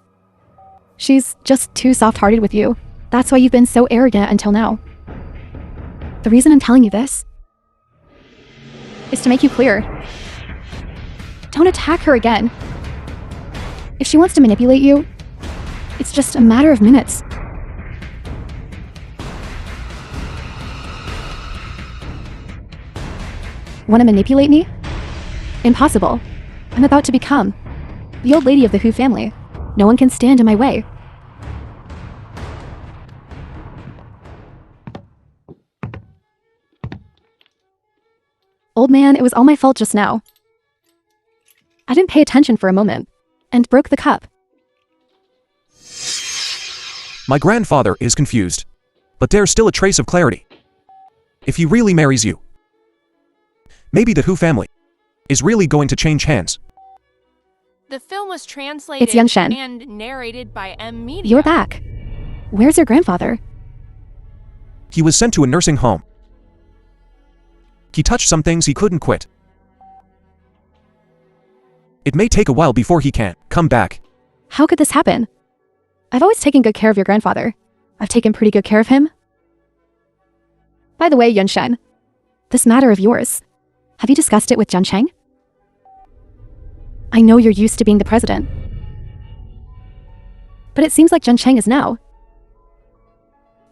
She's just too soft-hearted with you. That's why you've been so arrogant until now. The reason I'm telling you this is to make you clear. Don't attack her again. If she wants to manipulate you, it's just a matter of minutes. Want to manipulate me? Impossible. I'm about to become the old lady of the Hu family. No one can stand in my way. Old man, it was all my fault just now. I didn't pay attention for a moment and broke the cup. My grandfather is confused, but there's still a trace of clarity. If he really marries you, maybe the Hu family is really going to change hands. The film was translated It's Yunshen. and narrated by M Media. You're back. Where's your grandfather? He was sent to a nursing home. He touched some things he couldn't quit. It may take a while before he can come back. How could this happen? I've always taken good care of your grandfather. I've taken pretty good care of him. By the way, Yunshen, this matter of yours, have you discussed it with Zhang Cheng? I know you're used to being the president, but it seems like Zhang Cheng is now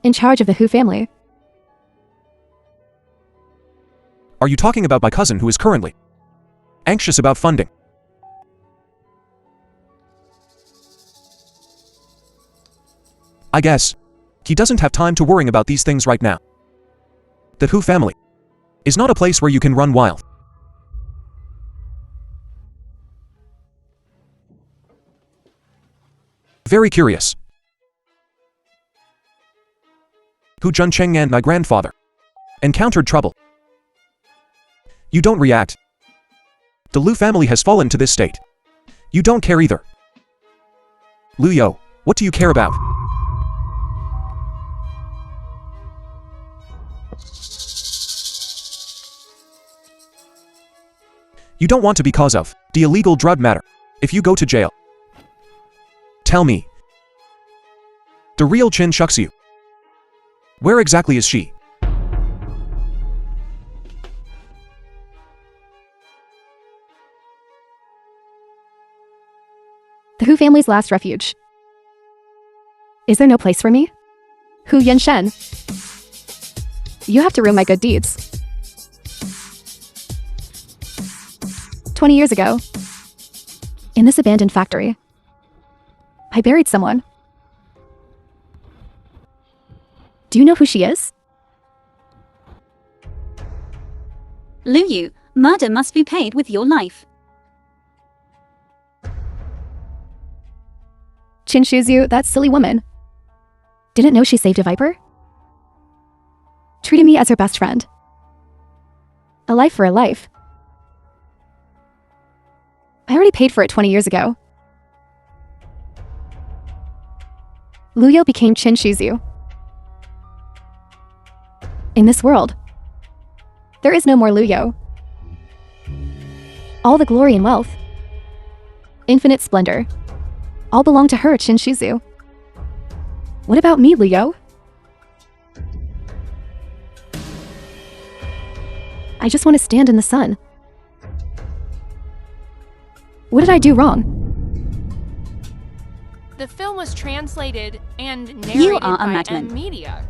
in charge of the Hu family. Are you talking about my cousin who is currently anxious about funding? I guess he doesn't have time to worrying about these things right now. The Hu family is not a place where you can run wild. Very curious. Hu Juncheng and my grandfather encountered trouble. You don't react. The Lu family has fallen to this state. You don't care either. Lu Yo, what do you care about? You don't want to because of the illegal drug matter. If you go to jail, tell me. The real Chin Shuxiu. Where exactly is she? The Hu family's last refuge. Is there no place for me? Hu Yunshen. You have to ruin my good deeds. 20 years ago, in this abandoned factory, I buried someone. Do you know who she is? Lu Yu, murder must be paid with your life. Chin Shuzu, that silly woman. Didn't know she saved a viper? Treated me as her best friend. A life for a life. I already paid for it 20 years ago. Lu Yo became Chin Shuzu. In this world, there is no more Lu Yo. All the glory and wealth, infinite splendor, all belong to her, Chin Shuzu. What about me, Lu Yo? I just want to stand in the sun. What did I do wrong? The film was translated and narrated You are a by madman. Media.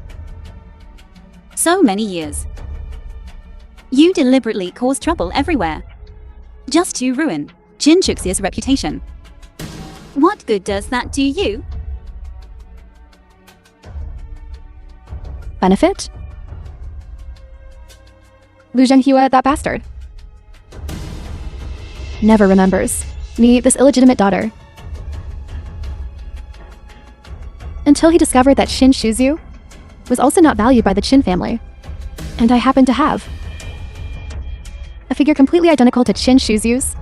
So many years. You deliberately cause trouble everywhere. Just to ruin Jin Chuxia's reputation. What good does that do you? Benefit? Lu Zhenghua, that bastard. Never remembers me, this illegitimate daughter. Until he discovered that Qin Shuzu was also not valued by the Qin family. And I happened to have a figure completely identical to Qin Shuzu's.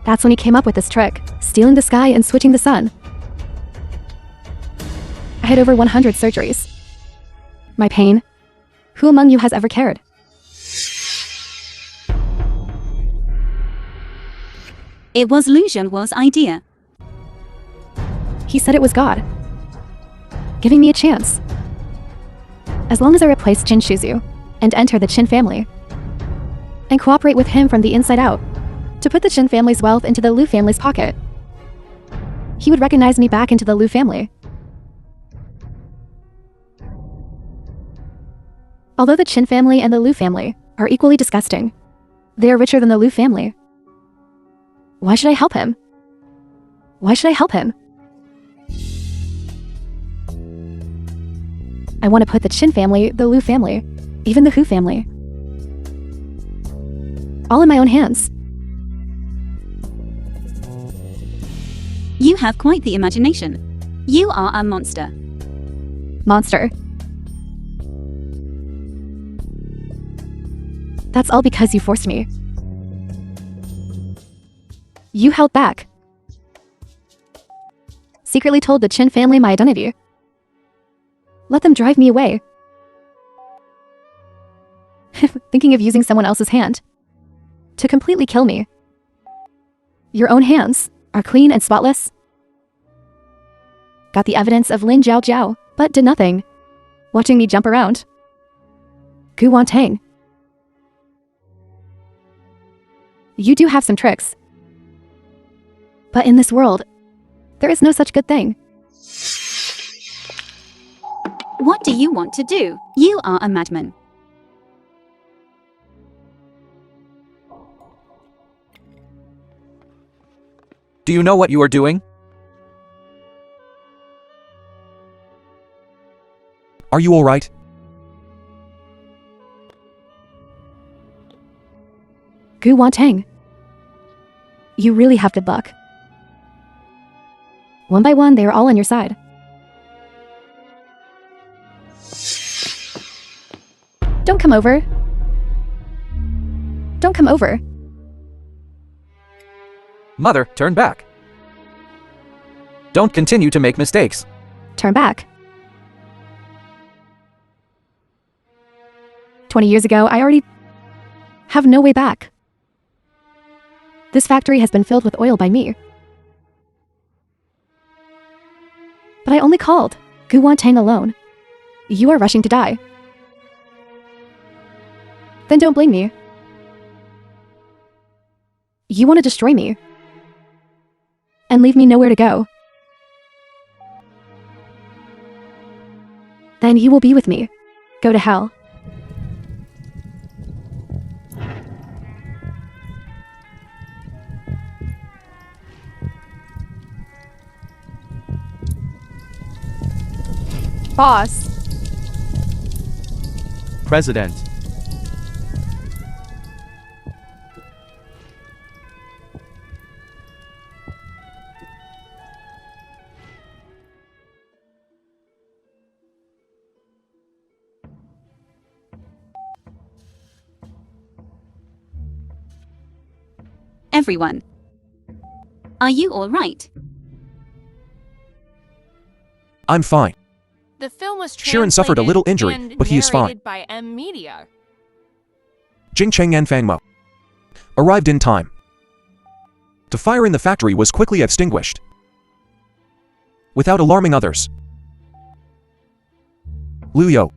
That's when he came up with this trick, stealing the sky and switching the sun. I had over 100 surgeries. My pain. Who among you has ever cared? It was Lu Zhenhua's idea. He said it was God, giving me a chance. As long as I replace Qin Shuzu and enter the Qin family, and cooperate with him from the inside out, to put the Qin family's wealth into the Lu family's pocket, he would recognize me back into the Lu family. Although the Qin family and the Lu family are equally disgusting, they are richer than the Lu family. Why should I help him? Why should I help him? I want to put the Qin family, the Lu family, even the Hu family, all in my own hands. You have quite the imagination. You are a monster. Monster. That's all because you forced me. You held back. Secretly told the Qin family my identity. Let them drive me away. Thinking of using someone else's hand to completely kill me. Your own hands are clean and spotless. Got the evidence of Lin Zhao, but did nothing. Watching me jump around. Gu Wantang. You do have some tricks. But in this world, there is no such good thing. What do you want to do? You are a madman. Do you know what you are doing? Are you alright? Gu Wantang. You really have good luck. One by one, they are all on your side. Don't come over. Don't come over. Mother, turn back. Don't continue to make mistakes. Turn back. 20 years ago, I already have no way back. This factory has been filled with oil by me. But I only called Gu Wantang alone. You are rushing to die. Then don't blame me. You want to destroy me and leave me nowhere to go. Then you will be with me. Go to hell. Boss. President. Everyone. Are you all right? I'm fine. The film was Sharon suffered a little injury, and but he is fine. narrated by Media. Jing Cheng and Fang Mo arrived in time. The fire in the factory was quickly extinguished, without alarming others. Liu Yo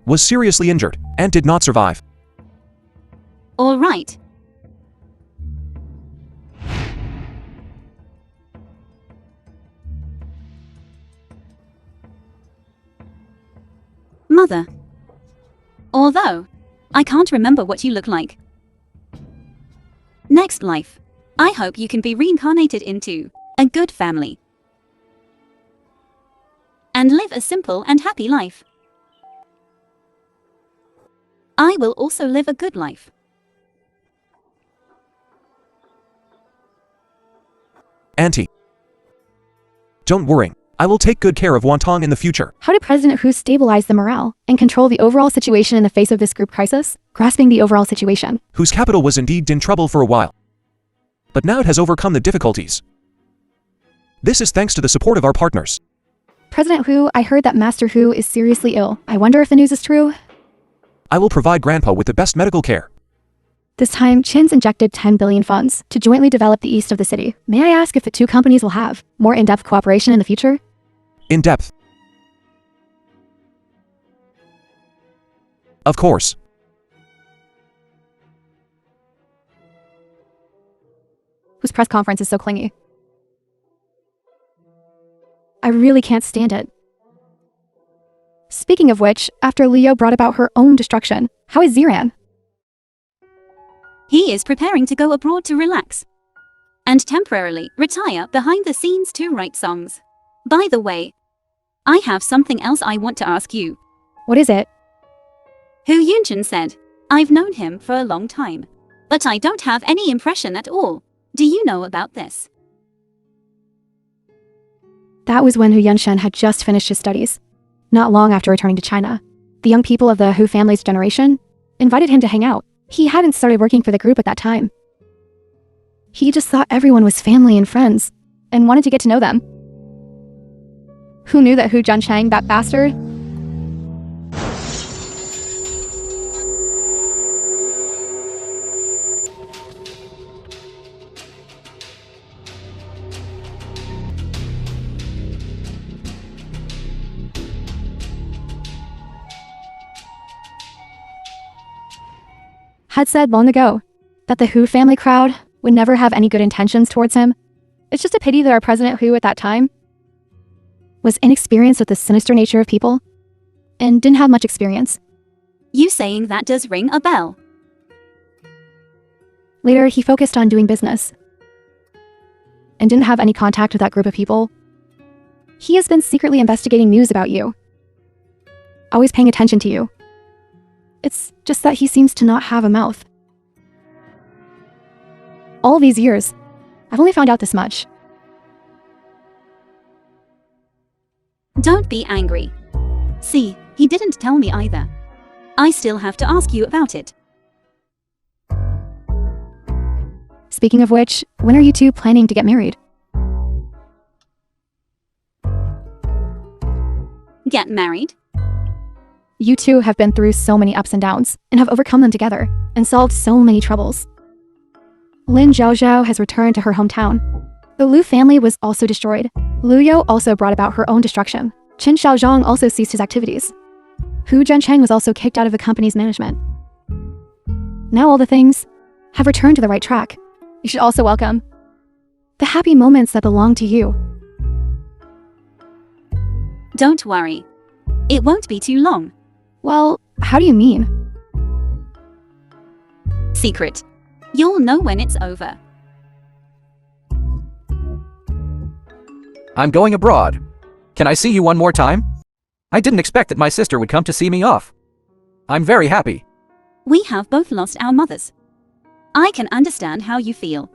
was seriously injured and did not survive. All right. mother. Although, I can't remember what you look like. Next life, I hope you can be reincarnated into a good family and live a simple and happy life. I will also live a good life. Auntie. Don't worry. I will take good care of Wantong in the future. How did President Hu stabilize the morale and control the overall situation in the face of this group crisis? Grasping the overall situation. Whose capital was indeed in trouble for a while. But now it has overcome the difficulties. This is thanks to the support of our partners. President Hu, I heard that Master Hu is seriously ill. I wonder if the news is true. I will provide Grandpa with the best medical care. This time, Chin's injected 10 billion funds to jointly develop the east of the city. May I ask if the two companies will have more in-depth cooperation in the future? In depth. Of course. Whose press conference is so clingy? I really can't stand it. Speaking of which, after Leo brought about her own destruction, how is Ziran? He is preparing to go abroad to relax and temporarily retire behind the scenes to write songs. By the way, I have something else I want to ask you. What is it? Hu Yunjin said, I've known him for a long time, but I don't have any impression at all. Do you know about this? That was when Hu Yunshen had just finished his studies. Not long after returning to China, the young people of the Hu family's generation invited him to hang out. He hadn't started working for the group at that time. He just thought everyone was family and friends, and wanted to get to know them. Who knew that Hu Junchang, that bastard, had said long ago that the Hu family crowd would never have any good intentions towards him. It's just a pity that our President Hu at that time was inexperienced with the sinister nature of people and didn't have much experience. You saying that does ring a bell. Later, he focused on doing business and didn't have any contact with that group of people. He has been secretly investigating news about you, always paying attention to you. It's just that he seems to not have a mouth. All these years, I've only found out this much. Don't be angry. See, he didn't tell me either. I still have to ask you about it. Speaking of which, when are you two planning to get married? Get married? You two have been through so many ups and downs, and have overcome them together, and solved so many troubles. Lin Zhaozhao has returned to her hometown. The Lu family was also destroyed. Lu Yo also brought about her own destruction. Qin Shaozhong also ceased his activities. Hu Zhencheng was also kicked out of the company's management. Now all the things have returned to the right track. You should also welcome the happy moments that belong to you. Don't worry. It won't be too long. Well, how do you mean? Secret. You'll know when it's over. I'm going abroad. Can I see you one more time? I didn't expect that my sister would come to see me off. I'm very happy. We have both lost our mothers. I can understand how you feel.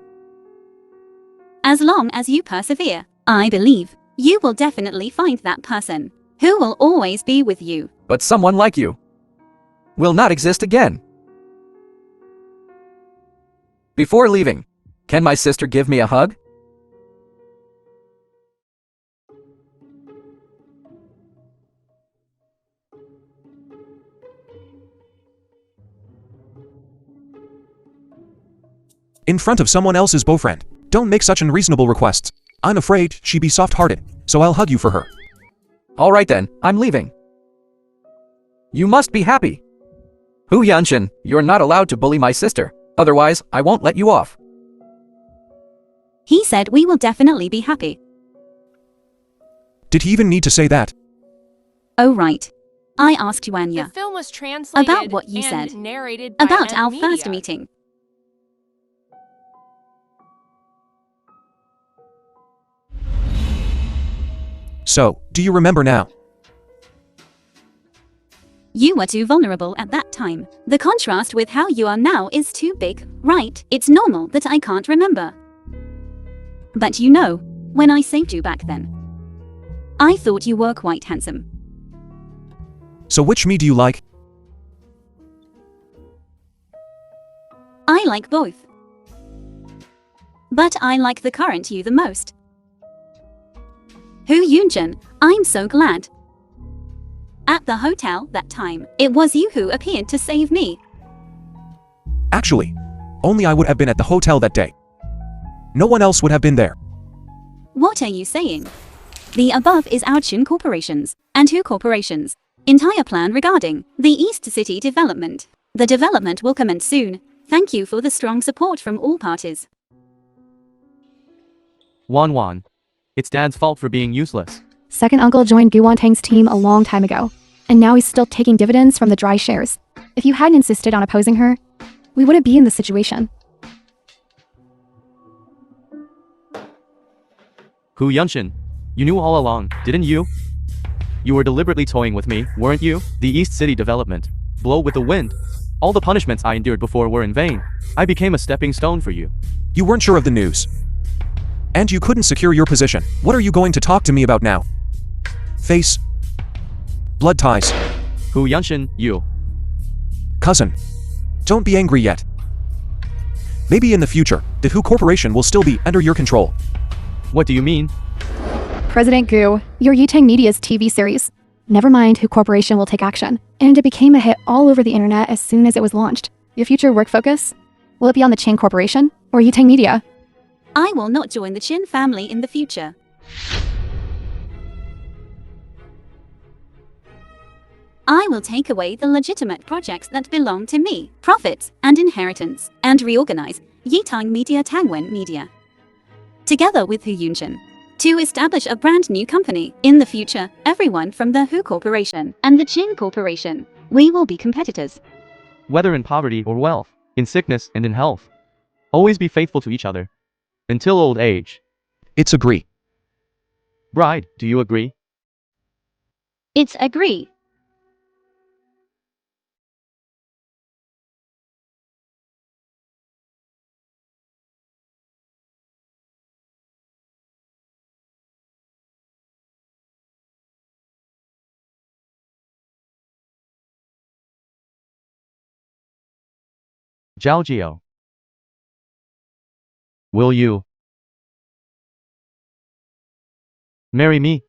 As long as you persevere, I believe you will definitely find that person who will always be with you. But someone like you will not exist again. Before leaving, can my sister give me a hug? In front of someone else's boyfriend. Don't make such unreasonable requests. I'm afraid she be soft-hearted, so I'll hug you for her. All right then, I'm leaving. You must be happy. Hu Yanshin, you're not allowed to bully my sister. Otherwise, I won't let you off. He said we will definitely be happy. Did he even need to say that? Oh right. I asked The Yuanya film was translated about what you and said narrated by about M our Media. first meeting. So, do you remember now? You were too vulnerable at that time. The contrast with how you are now is too big, right? It's normal that I can't remember. But you know, when I saved you back then, I thought you were quite handsome. So which me do you like? I like both. But I like the current you the most. Hu Yunjin, I'm so glad. At the hotel that time, it was you who appeared to save me. Actually, only I would have been at the hotel that day. No one else would have been there. What are you saying? The above is our Chin Corporation's and Hu Corporation's entire plan regarding the East City development. The development will commence soon. Thank you for the strong support from all parties. Wan Wan. It's Dad's fault for being useless. Second uncle joined Guantang's team a long time ago, and now he's still taking dividends from the dry shares. If you hadn't insisted on opposing her, we wouldn't be in this situation. Hu Yunshin. You knew all along, didn't you? You were deliberately toying with me, weren't you? The East City development. Blow with the wind. All the punishments I endured before were in vain. I became a stepping stone for you. You weren't sure of the news. And you couldn't secure your position. What are you going to talk to me about now? Face. Blood ties. Hu Yunshin, you. Cousin. Don't be angry yet. Maybe in the future, the Hu Corporation will still be under your control. What do you mean? President Gu, your Yitang Media's TV series. Never mind who corporation will take action. And it became a hit all over the internet as soon as it was launched. Your future work focus? Will it be on the Chin Corporation or Yitang Media? I will not join the Chin family in the future. I will take away the legitimate projects that belong to me, profits and inheritance, and reorganize Yitang Media Tangwen Media, together with Hu Yunshin, to establish a brand new company. In the future, everyone from the Hu Corporation and the Chin Corporation, we will be competitors. Whether in poverty or wealth, in sickness and in health. Always be faithful to each other. Until old age. It's agree. Bride, do you agree? It's agree. Zhao Jio. Will you marry me?